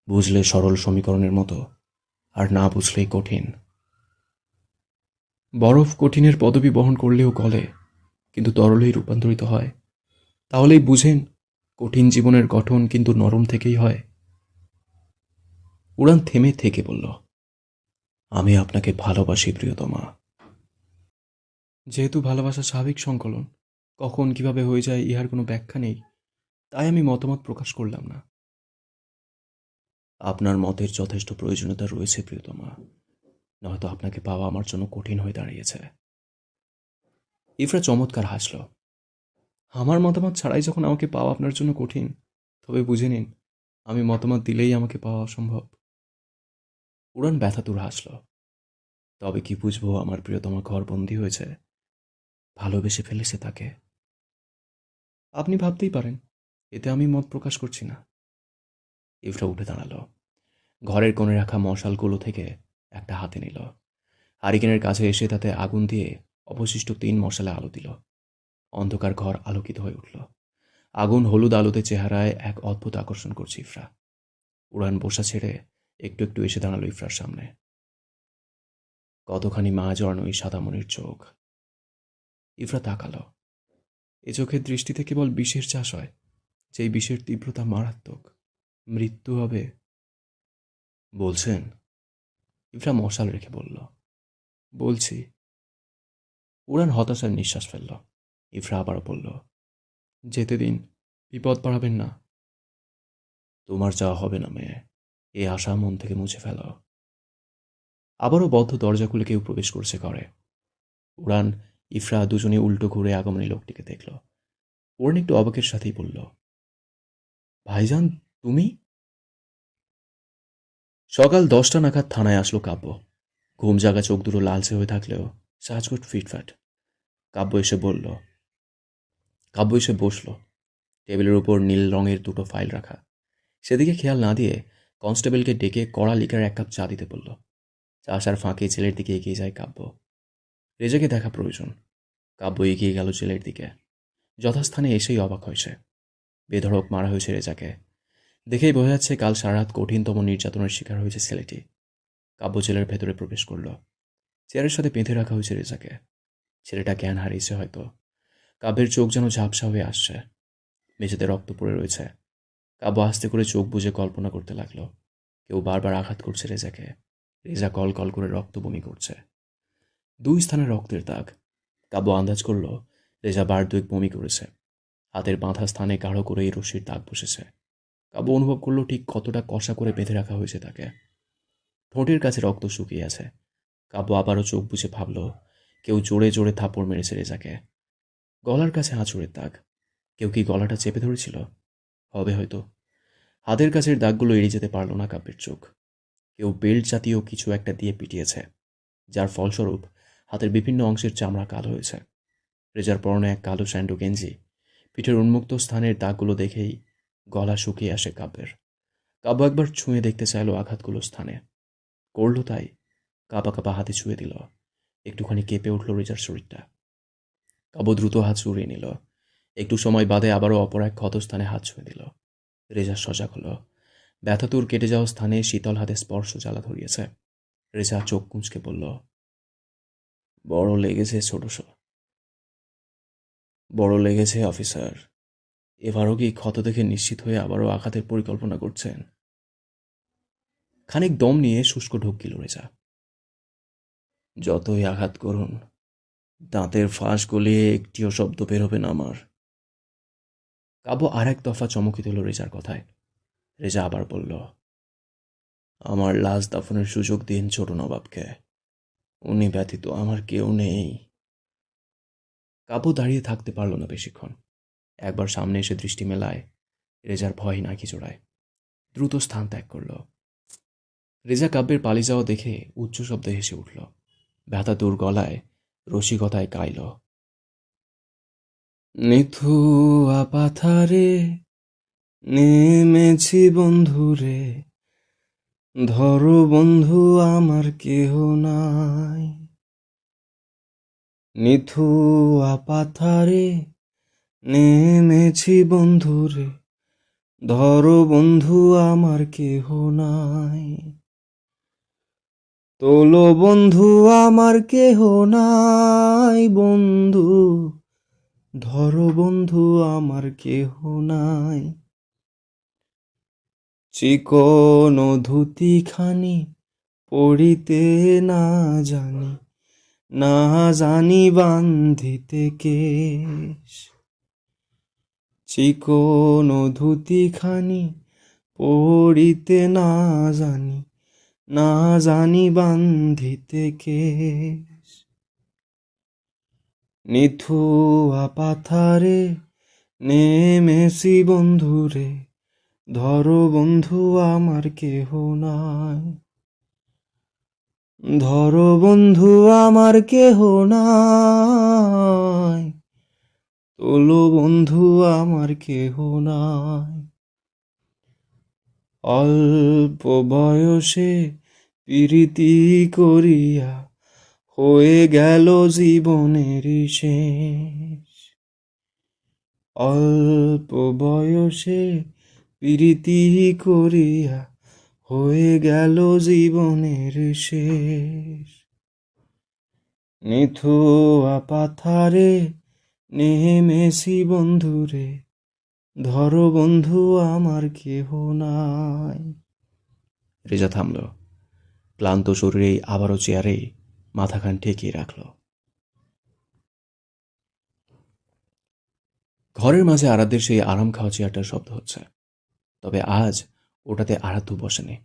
বুঝলে সরল সমীকরণের মতো, আর না বুঝলেই কঠিন। বরফ কঠিনের পদবি বহন করলেও গলে, কিন্তু তরলেই রূপান্তরিত হয়। তাহলেই বুঝেন, কঠিন জীবনের গঠন কিন্তু নরম থেকেই হয়। উড়ান থেমে থেকে বলল, আমি আপনাকে ভালোবাসি প্রিয়তমা। যেহেতু ভালোবাসা স্বাভাবিক সংকলন, কখন কিভাবে হয়ে যায় ইহার কোনো ব্যাখ্যা নেই, তাই আমি মতামত প্রকাশ করলাম না। আপনার মতের যথেষ্ট প্রয়োজনীয়তা রয়েছে প্রিয়তমা, নয়তো আপনাকে পাওয়া আমার জন্য কঠিন হয়ে দাঁড়িয়েছে। ইফরা চমৎকার হাসল। আমার মতামত ছাড়াই যখন আমাকে পাওয়া আপনার জন্য কঠিন, তবে বুঝে নিন আমি মতামত দিলেই আমাকে পাওয়া অসম্ভব। উড়ান ব্যথাতুর হাসল। তবে কি বুঝবো আমার প্রিয়তমা ঘরবন্দি হয়েছে, ভালোবেসে ফেলেছে তাকে? আপনি ভাবতেই পারেন, এতে আমি মত প্রকাশ করছি না। ইফরা উঠে দাঁড়ালো। ঘরের কোণে রাখা মশালগুলো থেকে একটা হাতে নিল। হারিকেনের কাছে এসে তাতে আগুন দিয়ে অবশিষ্ট 3 মশালে আলো দিল। অন্ধকার ঘর আলোকিত হয়ে উঠল। আগুন হলুদ আলোতে চেহারায় এক অদ্ভুত আকর্ষণ করছে ইফরা। উড়ান বসা ছেড়ে একটু একটু এসে দাঁড়ালো ইফরার সামনে। কতখানি মা জড়ানো এই সাদামণির চোখ। ইফরা তাকালো। এ চোখের দৃষ্টিতে কেবল বিষের চাষ হয়, যেই বিষের তীব্রতা মারাত্মক। মৃত্যু হবে বলছেন? ইফরা মশাল রেখে বলল, বলছি। উড়ান হতাশার নিঃশ্বাস ফেলল। ইফরা আবারও বলল, যেতে দিন, বিপদ বাড়াবেন না। তোমার চাওয়া হবে না মেয়ে, এ আশা মন থেকে মুছে ফেলো। আবারও বদ্ধ দরজা খুলে কেউ প্রবেশ করছে ঘরে। উড়ান, ইফরা দুজনে উল্টো ঘুরে আগমনী লোকটিকে দেখল। উড়ান একটু অবাকের সাথেই বলল, ভাইজান তুমি? সকাল 10টা নাগাদ থানায় আসলো কাব্য। ঘুম জাগা চোখ দুটো লালচে হয়ে থাকলেও সাজগোট ফিটফাট। কাব্য এসে বলল, কাব্য এসে বসল। টেবিলের উপর নীল রঙের 2টো ফাইল রাখা। সেদিকে খেয়াল না দিয়ে কনস্টেবলকে ডেকে কড়া লিকার 1 কাপ চা দিতে বলল। চা আসার ফাঁকে ছেলের দিকে এগিয়ে যায় কাব্য। রেজাকে দেখা প্রয়োজন। কাব্য এগিয়ে গেল ছেলের দিকে। যথাস্থানে এসেই অবাক হয়েছে। বেধড়ক মারা হয়েছে রেজাকে। দেখেই বোঝা যাচ্ছে কাল সারা রাত কঠিনতম নির্যাতনের শিকার হয়েছে ছেলেটি। কাব্য ছেলের ভেতরে প্রবেশ করল। চেয়ারের সাথে বেঁধে রাখা হয়েছে রেজাকে। ছেলেটা জ্ঞান হারিয়েছে হয়তো। কাব্যের চোখ যেন ঝাপসা হয়ে আসছে। মেঝেতে রক্ত পড়ে রয়েছে। কাব্য আস্তে করে চোখ বুজে কল্পনা করতে লাগলো, কেউ বারবার আঘাত করছে রেজাকে। রেজা কল কল করে রক্ত বমি করছে। 2 স্থানে রক্তের দাগ। কাব্য আন্দাজ করল রেজা বার 2 বমি করেছে। হাতের বাঁধা স্থানে গাঢ় করে এই রশ্মির দাগ বসেছে। কাব্য অনুভব করলো ঠিক কতটা কষা করে বেঁধে রাখা হয়েছে তাকে। ঠোঁটের কাছে রক্ত শুকিয়ে আছে। কাব্য আবারও চোখ বুজে ভাবল, কেউ জোরে জোরে থাপড় মেরেছে রেজাকে। গলার কাছে আঁচড়ের দাগ। কেউ কি গলাটা চেপে ধরেছিল? হবে হয়তো। হাতের কাছের দাগগুলো এড়িয়ে যেতে পারল না কাব্যের চোখ। কেউ বেল্ট জাতীয় কিছু একটা দিয়ে পিটিয়েছে, যার ফলস্বরূপ হাতের বিভিন্ন অংশের চামড়া কালো হয়েছে। রেজার পরনে এক কালো স্যান্ডো গেঞ্জি। পিঠের উন্মুক্ত স্থানের দাগগুলো দেখেই গলা শুকিয়ে আসে কাব্যের। কাব্য একবার ছুঁয়ে দেখতে চাইল আঘাতগুলো স্থানে। করল তাই। কাঁপা কাঁপা হাতে ছুঁয়ে দিল। একটুখানি কেঁপে উঠল রেজার শরীরটা। কাব্য দ্রুত হাত সরিয়ে নিল। একটু সময় বাদে আবারও অপর এক ক্ষতস্থানে হাত ছুঁয়ে দিল। রেজা সজাগ হলো। ব্যথাতুর কেটে যাওয়া স্থানে শীতল হাতে স্পর্শ জ্বালা ধরিয়েছে। রেজা চোখ কুঁচকে বলল, বড় লেগেছে বড় লেগেছে অফিসার। এবারও কি ক্ষত দেখে নিশ্চিত হয়ে আবারও আঘাতের পরিকল্পনা করছেন? খানিক দম নিয়ে শুষ্ক ঢোক গিল রেজা। যতই আঘাত করুন, দাঁতের ফাঁস গলিয়ে একটিও শব্দ বেরোবে না আমার। কাব্য আর এক দফা চমকিত হল রেজার কথায়। রেজা আবার বলল, আমার লাশ দাফনের সুযোগ দিন ছোট নবাবকে। উনি ব্যতীত আমার কেউ নেই। কাব্য দাঁড়িয়ে থাকতে পারল না বেশিক্ষণ। একবার সামনে এসে দৃষ্টি মেলায় রেজার ভয় নাকি জোড়ায়। দ্রুত স্থান ত্যাগ করল। রেজা কাব্যের পালিয়ে যাওয়া দেখে উচ্চ শব্দে হেসে উঠল। ব্যথা দূর গলায় রসিকতায় গাইল, নিথু আপাথারে নেমেছি বন্ধুরে, ধরো বন্ধু আমার কেহ নাই। নিথু আপাথারে নেমেছি বন্ধুরে, ধরো বন্ধু আমার কেহ নাই। তোলো বন্ধু আমার কেহ নাই, বন্ধু ধরো বন্ধু আমার কেহ নাই। চিকন ধুতি খানি পড়িতে না জানি, না জানি বান্ধিতে কেশ। চিকন ধুতি খানি পড়িতে না জানি, না জানি বান্ধিতে কেশ। নিথু আপাথারে নেমেছি বন্ধুরে, ধরো বন্ধু আমার কেহ নাই। ধরো বন্ধু আমার কেহ নাই, তোলো বন্ধু আমার কেহ নাই। অল্প বয়সে প্রীতি করিয়া হয়ে গেল জীবনের শেষ। অল্প বয়সে প্রীতি করিয়া হয়ে গেল জীবনের শেষ। নিথু আপাথারে নেমেছি বন্ধুরে, ধরো বন্ধু আমার কেহ নাই। রেজা থামল। ক্লান্ত শরীরেই আবারও চেয়ারে মাথাখান ঠেকিয়ে রাখল। ঘরের মাঝে আরাধ্যের সেই আরাম খাওয়া চেয়ারটার শব্দ হচ্ছে। তবে আজ ওটাতে আরাধ্য বসেনি,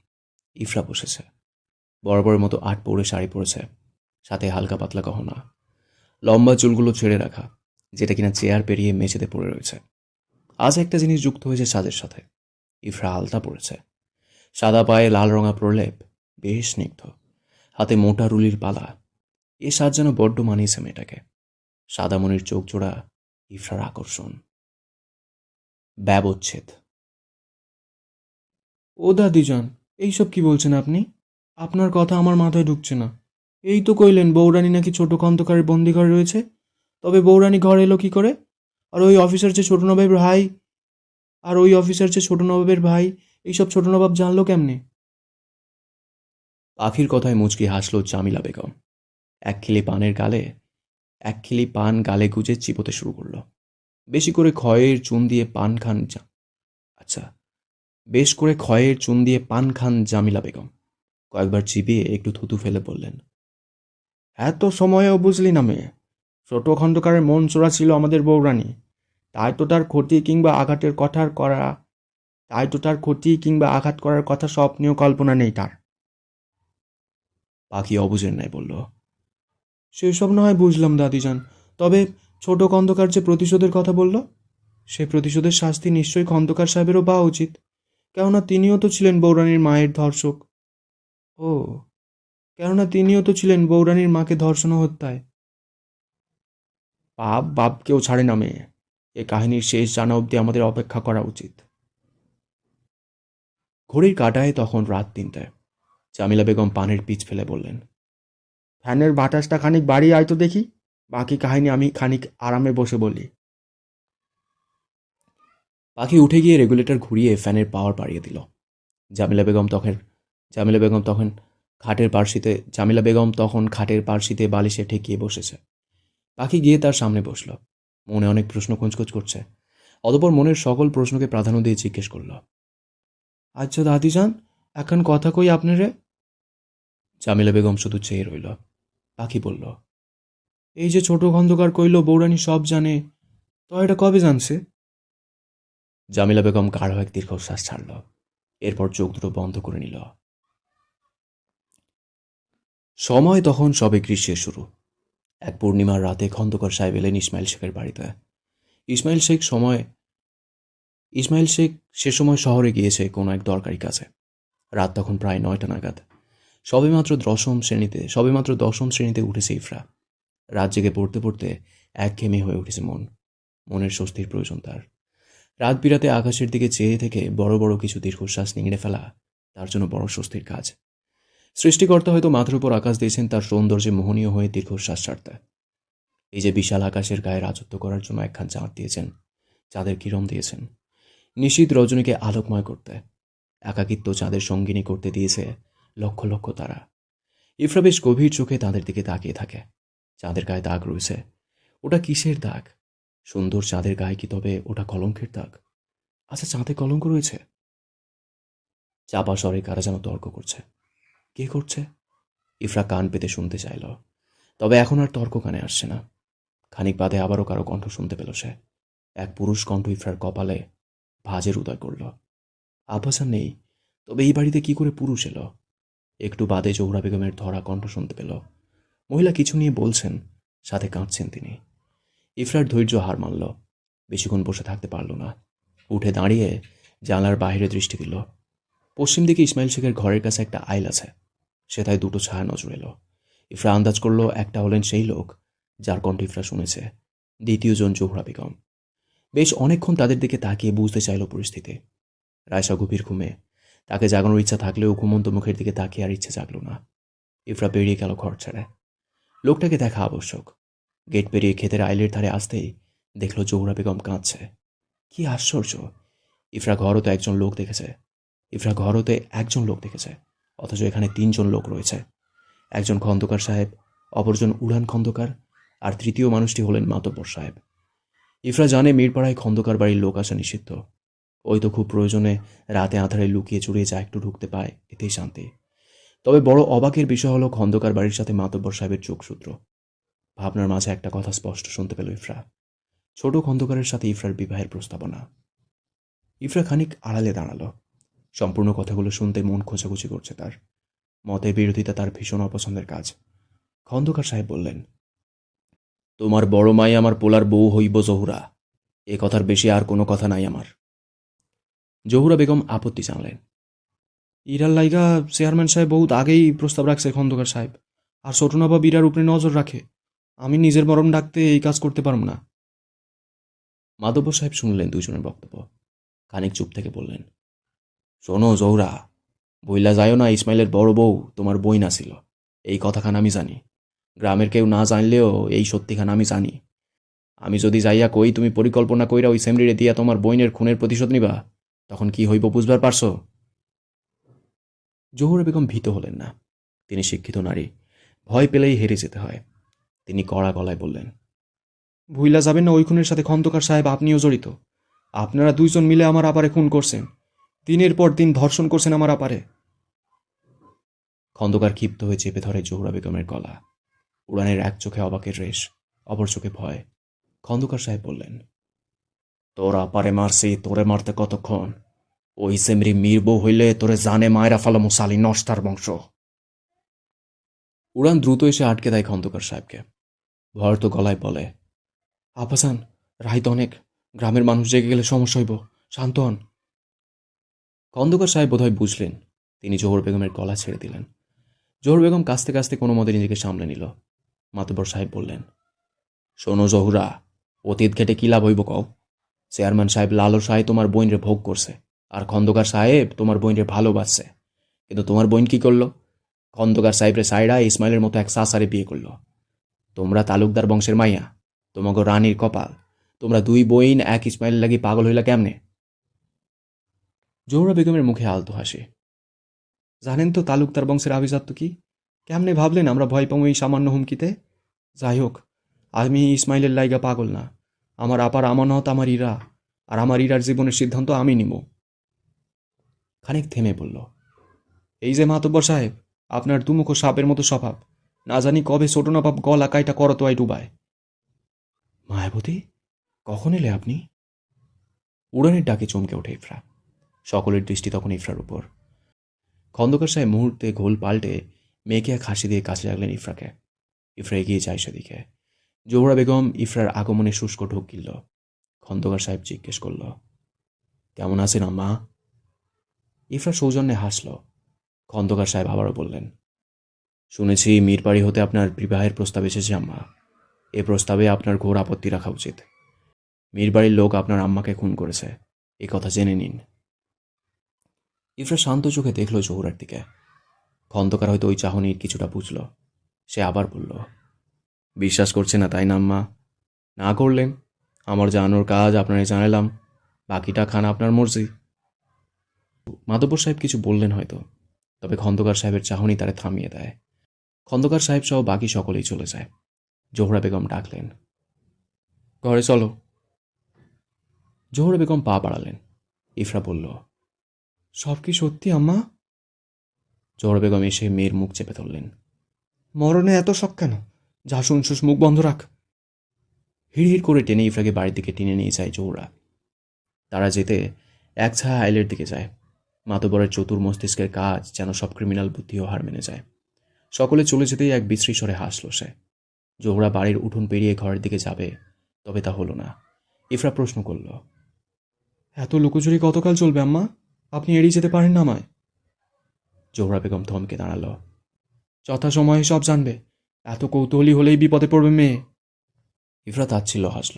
ইফরা বসেছে। বরাবরের মতো আট পরে শাড়ি পরেছে, সাথে হালকা পাতলা গহনা। লম্বা চুলগুলো ছেড়ে রাখা, যেটা কিনা চেয়ার পেরিয়ে মেঝেতে পড়ে রয়েছে। আজ একটা জিনিস যুক্ত হয়েছে সাজের সাথে। ইফরা আলতা পরেছে, সাদা পায়ে লাল রঙা প্রলেপ, বেশ স্নিগ্ধ। হাতে মোটা রুলির পালা। এ সাজ যেন বড্ড মানিয়েছে মেয়েটাকে। সাদামণির চোখ জোড়া ইফরার আকর্ষণ। ব্যবচ্ছেদ। ও দাদিজান, এইসব কি বলছেন আপনি? আপনার কথা আমার মাথায় ঢুকছে না। এই তো কইলেন বৌরানী নাকি ছোট খন্দকারের বন্দিঘরে রয়েছে। তবে বৌরানী ঘর এলো কি করে? আর ওই অফিসার যে ছোট নবাবের ভাই এইসব ছোট নবাব জানলো কেমনে? পাখির কথায় মুচকি হাসল জামিলা বেগম। এক খিলি পান গালে গুজে চিবোতে শুরু করলো। বেশি করে খয়ের চুন দিয়ে পান খান জামিলা বেগম। কয়েকবার চিবিয়ে একটু থুতু ফেলে বললেন, এত সময়েও বুঝলি না মেয়ে? ছোট খন্দকারের মন চোরা ছিল আমাদের বৌরানী। তাই তো তার ক্ষতি কিংবা আঘাত করার কথা স্বপ্নেও কল্পনা নেই তার। পাখি অবুঝের ন্যায় বলল, সেসব না হয় বুঝলাম দাদিজান। তবে ছোট খন্দকার যে প্রতিশোধের কথা বলল, সে প্রতিশোধের শাস্তি নিশ্চয়ই খন্দকার সাহেবেরও পাওয়া উচিত। কেননা তিনিও তো ছিলেন বৌরানীর মায়ের ধর্ষক। ও, কেননা তিনিও তো ছিলেন বৌরানীর মাকে ধর্ষণ ও হত্যায়। বাপ কেউ ছাড়ে না মেয়ে। এ কাহিনীর শেষ জানা অবধি আমাদের অপেক্ষা করা উচিত। ঘড়ির কাঁটায় তখন রাত 3টে। জামিলা বেগম পানের পিচ ফেলে বললেন, ফ্যানের বাতাসটা খানিক বাড়িয়ে আয় তো দেখি। বাকি কাহিনী আমি খানিক আরামে বসে বলি। পাখি উঠে গিয়ে রেগুলেটর ঘুরিয়ে ফ্যানের পাওয়ার বাড়িয়ে দিল। জামিলা বেগম তখন জামিলা বেগম তখন খাটের পার্শ্বিতে বালিশে ঠেকিয়ে বসেছে। পাখি গিয়ে তার সামনে বসল। মনে অনেক প্রশ্ন খোঁজখোঁজ করছে। অতঃপর মনের সকল প্রশ্নকে প্রাধান্য দিয়ে জিজ্ঞেস করল, আচ্ছা দাদিজান, এখন কথা কই আপনারে। জামিলা বেগম শুধু চেয়ে রইল। পাখি বলল, এই যে ছোট খন্দকার কইল বৌরানী সব জানে, তো এটা কবে জানছে? জামিলা বেগম গাঢ় এক দীর্ঘশ্বাস ছাড়ল। এরপর চোখ দুটো বন্ধ করে নিল। সময় তখন সবে গ্রীষ্মের শুরু। এক পূর্ণিমার রাতে খন্দকার সাহেব এলেন ইসমাইল শেখের বাড়িতে। ইসমাইল শেখ সময় ইসমাইল শেখ সে সময় শহরে গিয়েছে কোনো এক দরকারি কাজে। রাত তখন প্রায় 9টা নাগাদ। সবেমাত্র দশম শ্রেণীতে উঠেছে ইফরা। রাত জেগে পড়তে পড়তে একঘেয়েমি হয়ে উঠেছে মনের স্বস্তির প্রয়োজন তার। রাত বিরাতে আকাশের দিকে চেয়ে থেকে বড় বড় কিছু দীর্ঘশ্বাস নিংড়ে ফেলা তার জন্য বড় স্বস্তির কাজ। সৃষ্টিকর্তা হয়তো মাথার উপর আকাশ দিয়েছেন তার সৌন্দর্যে মোহনীয় হয়ে দীর্ঘশ্বাস ছাড়তে। এই যে বিশাল আকাশের গায়ে রাজত্ব করার জন্য একখান চাঁদ দিয়েছেন, চাঁদের কিরণ দিয়েছেন নিশীথ রজনীকে আলোকময় করতে। একাকিত্ব চাঁদের সঙ্গিনী করতে দিয়েছে লক্ষ লক্ষ তারা। ইফরা বেশ গভীর চোখে তাদের দিকে তাকিয়ে থাকে। চাঁদের গায়ে দাগ রয়েছে। ওটা কিসের দাগ? সুন্দর চাঁদের গায়ে কি তবে ওটা কলঙ্কের দাগ? আচ্ছা, চাঁদে কলঙ্ক রয়েছে? চাপা স্বরে কারা যেন তর্ক করছে। কে করছে? ইফরা কান পেতে শুনতে চাইল, তবে এখন আর তর্ক কানে আসছে না। খানিক বাদে আবারও কারো কণ্ঠ শুনতে পেল সে। এক পুরুষ কণ্ঠ ইফরার কপালে ভাঁজের উদয় করল। আব্বাসান নেই, তবে এই বাড়িতে কি করে পুরুষ এলো? একটু বাদে জোহরা বেগমের ধরা কণ্ঠ শুনতে পেল। মহিলা কিছু নিয়ে বলছেন, সাথে কাঁদছেন তিনি। ইফরার ধৈর্য হার মানল। বেশিক্ষণ বসে থাকতে পারল না। উঠে দাঁড়িয়ে জানলার বাইরে দৃষ্টি দিল। পশ্চিম দিকে ইসমাইল শেখের ঘরের কাছে একটা আইল আছে। সেটায় দুটো ছায়া নজর এলো। ইফরা আন্দাজ করল একটা হলেন সেই লোক যার কণ্ঠ ইফরা শুনেছে, দ্বিতীয়জন জোহরা বেগম। বেশ অনেকক্ষণ তাদের দিকে তাকিয়ে বুঝতে চাইল পরিস্থিতি। রায়সা গভীর ঘুমে। তাকে জাগানোর ইচ্ছা থাকলেও ঘুমন্ত মুখের দিকে তাকিয়ে আর ইচ্ছে জাগল না। ইফরা বেরিয়ে গেল ঘর ছেড়ে। লোকটাকে দেখা আবশ্যক। গেট পেরিয়ে ক্ষেতের আইলের ধারে আসতেই দেখল জোহরা বেগম কাঁদছে। কি আশ্চর্য! ইফরা ঘরতে একজন লোক দেখেছে, অথচ এখানে 3জন লোক রয়েছে। একজন খন্দকার সাহেব, অপরজন উড়ান খন্দকার, আর তৃতীয় মানুষটি হলেন মাতব্বর সাহেব। ইফরা জানে মিরপাড়ায় খন্দকার বাড়ির লোক আসা নিষিদ্ধ। ওই তো খুব প্রয়োজনে রাতে আঁধারে লুকিয়ে চুরিয়ে যা একটু ঢুকতে পায়, এতেই শান্তি। তবে বড় অবাকের বিষয় হলো খন্দকার বাড়ির সাথে মাতব্বর সাহেবের যোগসূত্র। ভাবনার মাঝে একটা কথা স্পষ্ট শুনতে পেল ইফরা। ছোট খন্দকারের সাথে ইফরার বিবাহের প্রস্তাবনা। ইফরা খানিক আড়ালে দাঁড়ালো। সম্পূর্ণ কথাগুলো শুনতে মন খোঁচাখুচি করছে তার। মতের বিরোধিতা তার ভীষণ অপছন্দের কাজ। খন্দকার সাহেব বললেন, তোমার বড় মাই আমার পোলার বউ হইব জহুরা। এ কথার বেশি আর কোনো কথা নাই আমার। জহুরা বেগম আপত্তি জানালেন, ইরার লাইগা চেয়ারম্যান সাহেব বহুত আগেই প্রস্তাব রাখছে খন্দকার সাহেব, আর ছোট নবাব ইরার উপরে নজর রাখে। আমি নিজের মরণ ডাকতে এই কাজ করতে পারব না। মাধব্বর সাহেব শুনলেন দুজনের বক্তব্য। খানিক চুপ থেকে বললেন, শোনো জহুরা, বইলা যায়ও না ইসমাইলের বড় বউ তোমার বইনা ছিল। এই কথাখান আমি জানি। গ্রামের কেউ না জানলেও এই সত্যিখান আমি জানি। আমি যদি যাইয়া কই তুমি পরিকল্পনা কইরা ওই সেমরিরে দিয়া তোমার বইনের খুনের প্রতিশোধ নিবা, তখন কি হইব বুঝবার পারছো? জহুরা বেগম ভীত হলেন না। তিনি শিক্ষিত নারী, ভয় পেলেই হেরে যেতে হয়। তিনি কড়া গলায় বললেন, ভুইলা যাবেন না ওই খুনের সাথে খন্দকার সাহেব আপনিও জড়িত। আপনারা দুইজন মিলে আমার আপারে খুন করছেন, দিনের পর দিন ধর্ষণ করছেন আমার আপারে। খন্দকার ক্ষিপ্ত হয়ে চেপে ধরে জহুরা বেগমের গলা। উড়ানের এক চোখে অবাকের রেশ, অপর চোখে ভয়। খন্দকার সাহেব বললেন, তোরা পারে মারছি, তোরে মারতে কতক্ষণ? ওই সেমরি মীর বউ হইলে তোরে জানে মায়েরা ফালা মুসালি নষ্টার বংশ। উড়ান দ্রুত এসে আটকে দেয় খন্দকার সাহেবকে। ভয়ত গলায় বলে, আব্বাসান, রাহিত অনেক, গ্রামের মানুষ জেগে গেলে সমস্যা হইব, শান্ত হন। খন্দকার সাহেব বোধহয় বুঝলেন। তিনি জোহর বেগমের গলা ছেড়ে দিলেন। জোহর বেগম কাস্তে কাস্তে কোনো মতে নিজেকে সামলে নিল। মাতব্বর সাহেব বললেন, শোনো জহুরা, অতীত ঘেটে কি লাভ হইব কও? চেয়ারম্যান সাহেব লালসায় তোমার বইনরে ভোগ করছে, আর খন্দকার সাহেব তোমার বইনরে ভালোবাসছে। কিন্তু তোমার বইন কি করলো? খন্দকার সাহেবরে সাইডা ইসমাইলের মতো এক সাসারে বিয়ে করলো। তোমরা তালুকদার বংশের মাইয়া, তোমাকে রানীর কপাল, তোমরা দুই বইন এক ইসমাইল লাগি পাগল হইলা কেমনে? জোহরা বেগমের মুখে আলতো হাসি। জানেন তো তালুকদার বংশের আভিজাত্য কি? কেমনে ভাবলেন আমরা ভয় পাবো এই সামান্য হুমকিতে? যাই হোক, আমি ইসমাইলের লাইগা পাগল না। আমার আপার আমানত আমার ইরা, আর আমার ইরার জীবনের সিদ্ধান্ত আমি নিব। খানিক থেমে বলল, এই যে মাতব্বর সাহেব, আপনার দুমুখ সাপের মতো স্বভাব, না জানি কবে ছোট নবাব গলা কাইটা করতোয়াই ডুবায়। মায়াবতী, কখন এলে আপনি? উড়ানের ডাকে চমকে ওঠে ইফরা। সকলের দৃষ্টি তখন ইফরার উপর। খন্দকার সাহেব মুহূর্তে ঘোল পাল্টে মেয়েকে এক হাসি দিয়ে কাছে রাখলেন ইফরাকে। ইফরা এগিয়ে যায় সেদিকে। জোহরা বেগম ইফরার আগমনে শুষ্ক ঢোক গিলল। খন্দকার সাহেব জিজ্ঞেস করল, কেমন আছেন আম্মা? ইফরা সৌজন্যে হাসল। খন্দকার সাহেব আবারও বললেন, শুনেছি মিরবাড়ি হতে আপনার বিবাহের প্রস্তাব এসেছে আম্মা। এ প্রস্তাবে আপনার ঘোর আপত্তি রাখা উচিত। মিরবাড়ির লোক আপনার আম্মাকে খুন করেছে, এ কথা জেনে নিন। ইফরা শান্ত চোখে দেখল জোহরার দিকে। খন্দকার হয়তো ওই চাহনির কিছুটা বুঝল। সে আবার বলল, বিশ্বাস করছে না তাই না আম্মা? না করলেন, আমার জানানোর কাজ আপনারে জানালাম, বাকিটা খান আপনার মর্জি। মাধবর সাহেব কিছু বললেন হয়তো, তবে খন্দকার সাহেবের চাহনি তারে থামিয়ে দেয়। খন্দকার সাহেব সহ বাকি সকলেই চলে যায়। জোহরা বেগম ডাকলেন, ঘরে চলো। জোহরা বেগম পা বাড়ালেন। ইফরা বলল, সব কি সত্যি আম্মা? জোহরা বেগম এসে মেয়ের মুখ চেপে ধরলেন। মরণে এত শখ কেন? যা শুনছুস মুখ বন্ধ রাখ। হিড়হিড় করে টেনে ইফরাকে বাড়ির দিকে টেনে নিয়ে যায় জোহরা। তারা যেতে এক ছায়া আইলের দিকে যায়। মাতবরের চতুর মস্তিষ্কের কাজ যেন সব ক্রিমিনাল বুদ্ধিও হার মেনে যায়। সকলে চলে যেতেই এক বিশ্রী স্বরে হাসল সে। জোহরা বাড়ির উঠোন পেরিয়ে ঘরের দিকে যাবে, তবে তা হলো না। ইফরা প্রশ্ন করল, এত লুকোচুরি কতকাল চলবে আম্মা? আপনি এড়িয়ে যেতে পারেন না আমায়? জোহরা বেগম থমকে দাঁড়াল। যথাসময়ে সব জানবে। এত কৌতূহলী হলেই বিপদে পড়বে মেয়ে। ইফরা তাচ্ছিল্য হাসল।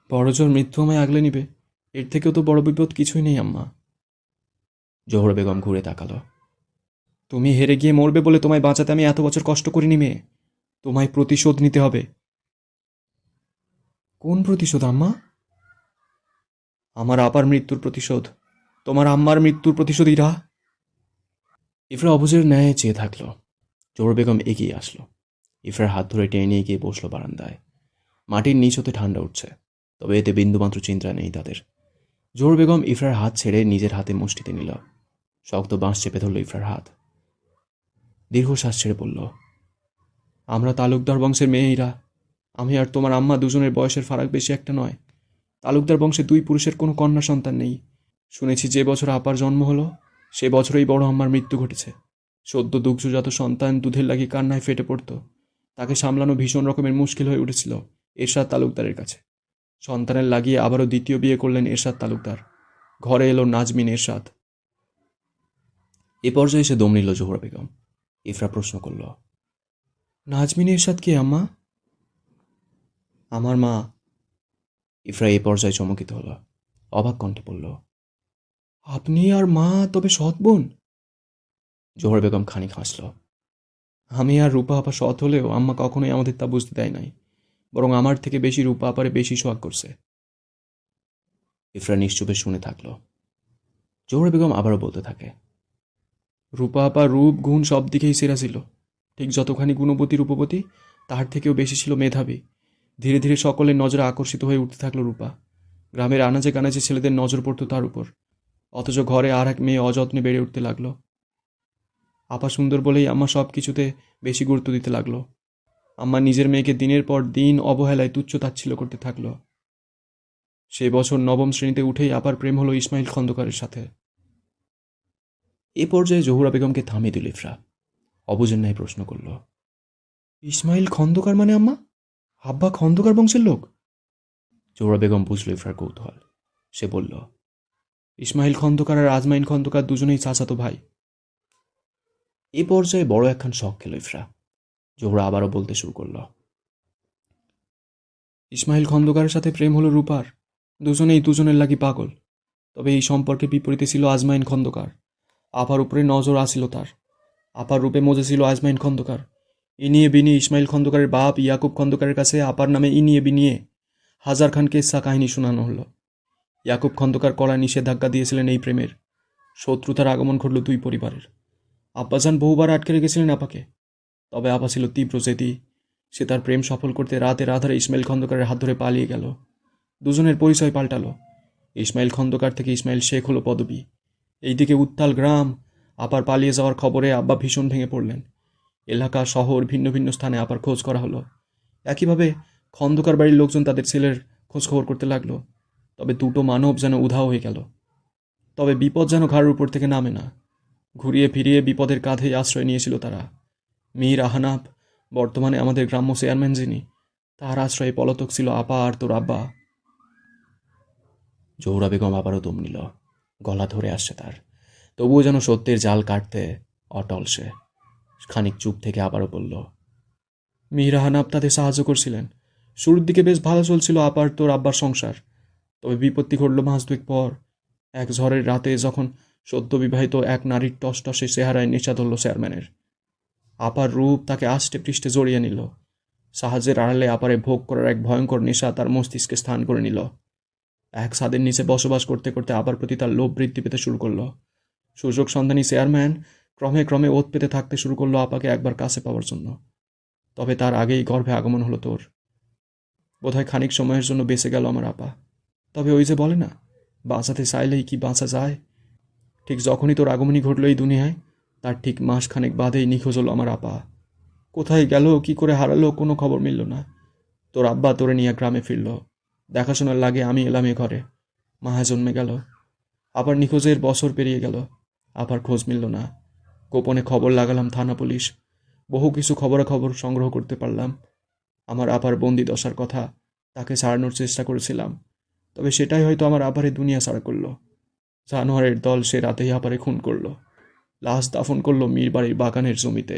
বড়জোর মৃত্যু আমায় আগলে নিবে, এর থেকেও তো বড় বিপদ কিছুই নেই আম্মা। জোহরা বেগম ঘুরে তাকাল। তুমি হেরে গিয়ে মরবে বলে তোমায় বাঁচাতে আমি এত বছর কষ্ট করিনি মেয়ে। তোমায় প্রতিশোধ নিতে হবে। কোন প্রতিশোধ আম্মা? আমার আপার মৃত্যুর প্রতিশোধ, তোমার আম্মার মৃত্যুর প্রতিশোধ ইরা। ইফরা অবুঝের ন্যায় চেয়ে থাকল। জোহরা বেগম এগিয়ে আসলো। ইফরার হাত ধরে টেনে নিয়ে গিয়ে বসলো বারান্দায়। মাটির নিচ হতে ঠান্ডা উঠছে, তবে এতে বিন্দুমাত্র চিন্তা নেই তাদের। জোহরা বেগম ইফরার হাত ছেড়ে নিজের হাতে মুষ্টিতে নিল। শক্ত বাঁশ চেপে ধরল ইফরার হাত। দীর্ঘশ্বাস ছেড়ে বলল, আমরা তালুকদার বংশের মেয়ে ইরা। আমি আর তোমার আম্মা দুজনের বয়সের ফারাক বেশি একটা নয়। তালুকদার বংশে দুই পুরুষের কোনো কন্যা সন্তান নেই। শুনেছি যে বছর আপার জন্ম হলো, সে বছরেই বড় আম্মার মৃত্যু ঘটেছে। সদ্য দুগ্ধজাত সন্তান দুধের লাগি কান্নায় ফেটে পড়ত। তাকে সামলানো ভীষণ রকমের মুশকিল হয়ে উঠেছিল এরশাদ তালুকদারের কাছে। সন্তানের লাগিয়ে আবারও দ্বিতীয় বিয়ে করলেন এরশাদ তালুকদার। ঘরে এলো নাজমিন এরশাদ। এ পর্যায়ে এসে দম নিল জোহরা বেগম। ইফরা প্রশ্ন করল, নাজমিন এরশাদ কে আম্মা? আমার মা। ইফরা এ পর্যায়ে চমকিত হল। অবাক কণ্ঠে বলল, আপনি আর মা তবে সৎ বোন? জোহরা বেগম খানিক হাসল। আমি আর রূপা আপা সৎ হলেও আম্মা কখনোই আমাদের তা বুঝতে দেয় নাই, বরং আমার থেকে বেশি রূপা আপারে বেশি সোহাগ করছে। ইফরা নিশ্চুপে শুনে থাকল। জোহরা বেগম আবারও বলতে থাকে, রূপা আপা রূপ গুণ সব দিকেই সেরা ছিল। ঠিক যতখানি গুণবতী রূপবতী, তার থেকেও বেশি ছিল মেধাবী। ধীরে ধীরে সকলের নজরে আকর্ষিত হয়ে উঠতে থাকলো রূপা। গ্রামের আনাচে কানাচে ছেলেদের নজর পড়তো তার উপর। অথচ ঘরে আর এক মেয়ে অযত্নে বেড়ে উঠতে লাগলো। আপা সুন্দর বলেই আম্মা সব কিছুতে বেশি গুরুত্ব দিতে লাগলো। আম্মা নিজের মেয়েকে দিনের পর দিন অবহেলায় তুচ্ছ তাচ্ছিল্য করতে থাকলো। সে বছর নবম শ্রেণীতে উঠেই আপার প্রেম হলো ইসমাইল খন্দকারের সাথে। এ পর্যায়ে জোহরা বেগমকে থামিয়ে দিল ইফরা। অবুঝের ন্যায় প্রশ্ন করল, ইসমাইল খন্দকার মানে আম্মা? আব্বা খন্দকার বংশের লোক? জোহরা বেগম বুঝল ইফরার কৌতূহল। সে বলল, ইসমাইল খন্দকার আর আজমাইন খন্দকার দুজনেই চাচাতো ভাই। এ পর্যায়ে বড় একখান শখ খেল ইফরা। জোহরা আবারও বলতে শুরু করল, ইসমাইল খন্দকারের সাথে প্রেম হলো রূপার। দুজনেই দুজনের লাগি পাগল। তবে এই সম্পর্কে বিপরীতে ছিল আজমাইন খন্দকার। আপার উপরে নজর আসিল তার। আপার রূপে মজেছিল আজমাইন খন্দকার। ইনিয়ে বিনিয়ে ইসমাইল খন্দকারের বাপ ইয়াকুব খন্দকারের কাছে আপার নামে ইনিয়ে বিনিয়ে হাজার খান কেসা কাহিনী শোনানো হলো। ইয়াকুব খন্দকার কড়া নিষেধাজ্ঞা দিয়েছিলেন এই প্রেমের। শত্রুতার আগমন ঘটল দুই পরিবারের। আব্বাজান বহুবার আটকে রেখেছিলেন আপাকে, তবে আপা ছিল তীব্র জেদি। সে তার প্রেম সফল করতে রাতের আধারে ইসমাইল খন্দকারের হাত ধরে পালিয়ে গেল। দুজনের পরিচয় পাল্টালো। ইসমাইল খন্দকার থেকে ইসমাইল শেখ হলো পদবী। এইদিকে উত্তাল গ্রাম। আপার পালিয়ে যাওয়ার খবরে আব্বা ভীষণ ভেঙে পড়লেন। এলাকা শহর ভিন্ন ভিন্ন স্থানে আপার খোঁজ করা হলো। একইভাবে খন্দকার বাড়ির লোকজন তাদের ছেলের খোঁজ খবর করতে লাগলো। তবে দুটো মানব যেন উধাও হয়ে গেল। তবে বিপদ যেন ঘাড়ের উপর থেকে নামে না। ঘুরিয়ে ফিরিয়ে বিপদের কাঁধেই আশ্রয় নিয়েছিল তারা। মীর আহনাব, বর্তমানে আমাদের গ্রাম্য চেয়ারম্যান যিনি, তার আশ্রয়ে পলাতক ছিল আপা আর তোর আব্বা। জহুরা বেগম আবারও দম নিল। গলা ধরে আসছে তার, তবুও যেন সত্যের জাল কাটতে অটল সে। খানিক চুপ থেকে আবারও বলল, মীর আহনাব তাদের সাহায্য করছিলেন। শুরুর দিকে বেশ ভালো চলছিল আপার তোর আব্বার সংসার। তবে বিপত্তি ঘটল মাস দুয়েক পর। এক ঝড়ের রাতে যখন সদ্য বিবাহিত এক নারীর টসটসে চেহারায় নেশা ধরল চেয়ারম্যানের। আপার রূপ তাকে আষ্টে পৃষ্ঠে জড়িয়ে নিল। সাহায্যের আড়ালে আপারে ভোগ করার এক ভয়ঙ্কর নেশা তার মস্তিষ্কে স্থান করে নিল। এক ছাদের নিচে বসবাস করতে করতে আপার প্রতি তার লোভ বৃদ্ধি পেতে শুরু করলো। সুযোগ সন্ধানী চেয়ারম্যান ক্রমে ক্রমে ওত পেতে থাকতে শুরু করলো আপাকে একবার কাছে পাওয়ার জন্য। তবে তার আগেই গর্ভে আগমন হলো তোর। বোধহয় খানিক সময়ের জন্য বেঁচে গেল আমার আপা। তবে ওই যে বলে না, বাঁচাতে চাইলেই কি বাঁচা যায়। ঠিক যখনই তোর আগমনী ঘটল এই দুনিয়ায়, তার ঠিক মাসখানেক বাদেই নিখোঁজ হলো আমার আপা। কোথায় গেল, কি করে হারালো, কোনো খবর মিলল না। তোর আব্বা তোরে নিয়ে গ্রামে ফিরল। দেখাশোনার লাগে আমি এলাম এ ঘরে। মায়া জন্মে গেল। আবার নিখোঁজের বছর পেরিয়ে গেল। আবার খোঁজ মিলল না। গোপনে খবর লাগালাম থানা পুলিশ। বহু কিছু খবরাখবর সংগ্রহ করতে পারলাম। আমার আপার বন্দি দশার কথা তাকে ছাড়ানোর চেষ্টা করেছিলাম। তবে সেটাই হয়তো আমার আপারে দুনিয়া ছাড়া করলো। জানোয়ারের দল সে রাতেই আপারে খুন করলো। লাশ দাফন করলো মীর বাড়ির বাগানের জমিতে।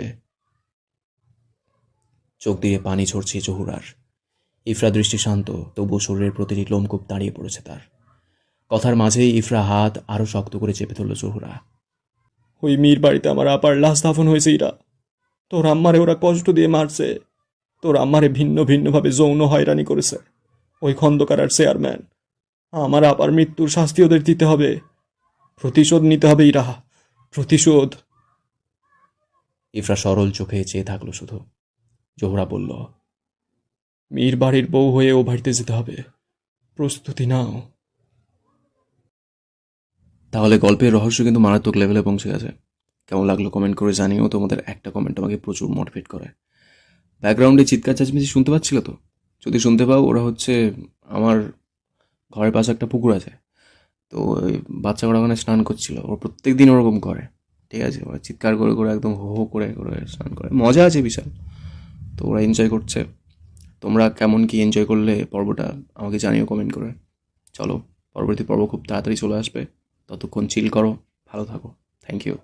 চোখ দিয়ে পানি ঝরছে জহুরার। ইফরা দৃষ্টি শান্ত, তবুও শরীরের প্রতিটি লোমকূপ দাঁড়িয়ে পড়েছে তার। কথার মাঝেই ইফরা হাত আরও শক্ত করে চেপে ধরল জহুরা। ওই মীর বাড়িতে আমার আপার লাশ দাফন হয়েছে ইরা। তোর আম্মারে ওরা কষ্ট দিয়ে মারছে। তোর আম্মারে ভিন্ন ভিন্নভাবে যৌন হয়রানি করেছে ওই খন্দকার আর চেয়ারম্যান। আমার আপার মৃত্যুর শাস্তি ওদের দিতে হবে। প্রতিশোধ নিতে হবে ইরা, প্রতিশোধ। ইফরা সরল চোখে চেয়ে থাকলো শুধু। জহুরা বলল, মীর বাড়ির বউ হয়ে ও বাড়িতে যেতে হবে। প্রস্তুতি নাও। তাহলে গল্পের রহস্য কিন্তু মারাত্মক লেভেলে পৌঁছে গেছে। কেমন লাগলো কমেন্ট করে জানিও। তোমাদের একটা কমেন্ট আমাকে প্রচুর মোটিভেট করে। ব্যাকগ্রাউন্ডে চিৎকার চেঁচামেচি শুনতে পাচ্ছিল তো? যদি শুনতে পাও, ওরা হচ্ছে আমার ঘরের পাশে একটা পুকুর আছে, তো ওই বাচ্চাগুলো ওখানে স্নান করছিল। ওরা প্রত্যেক দিন ওরকম করে, ঠিক আছে? ওরা চিৎকার করে করে একদম হো হো করে করে স্নান করে, মজা আছে বিশাল। তো ওরা এনজয় করছে। তোমরা কেমন কি এনজয় করলে পর্বটা আমাকে জানিও কমেন্ট করে। চলো, পরবর্তী পর্ব খুব তাড়াতাড়ি চলে আসবে। ততক্ষণ চিল করো, ভালো থাকো। Thank you.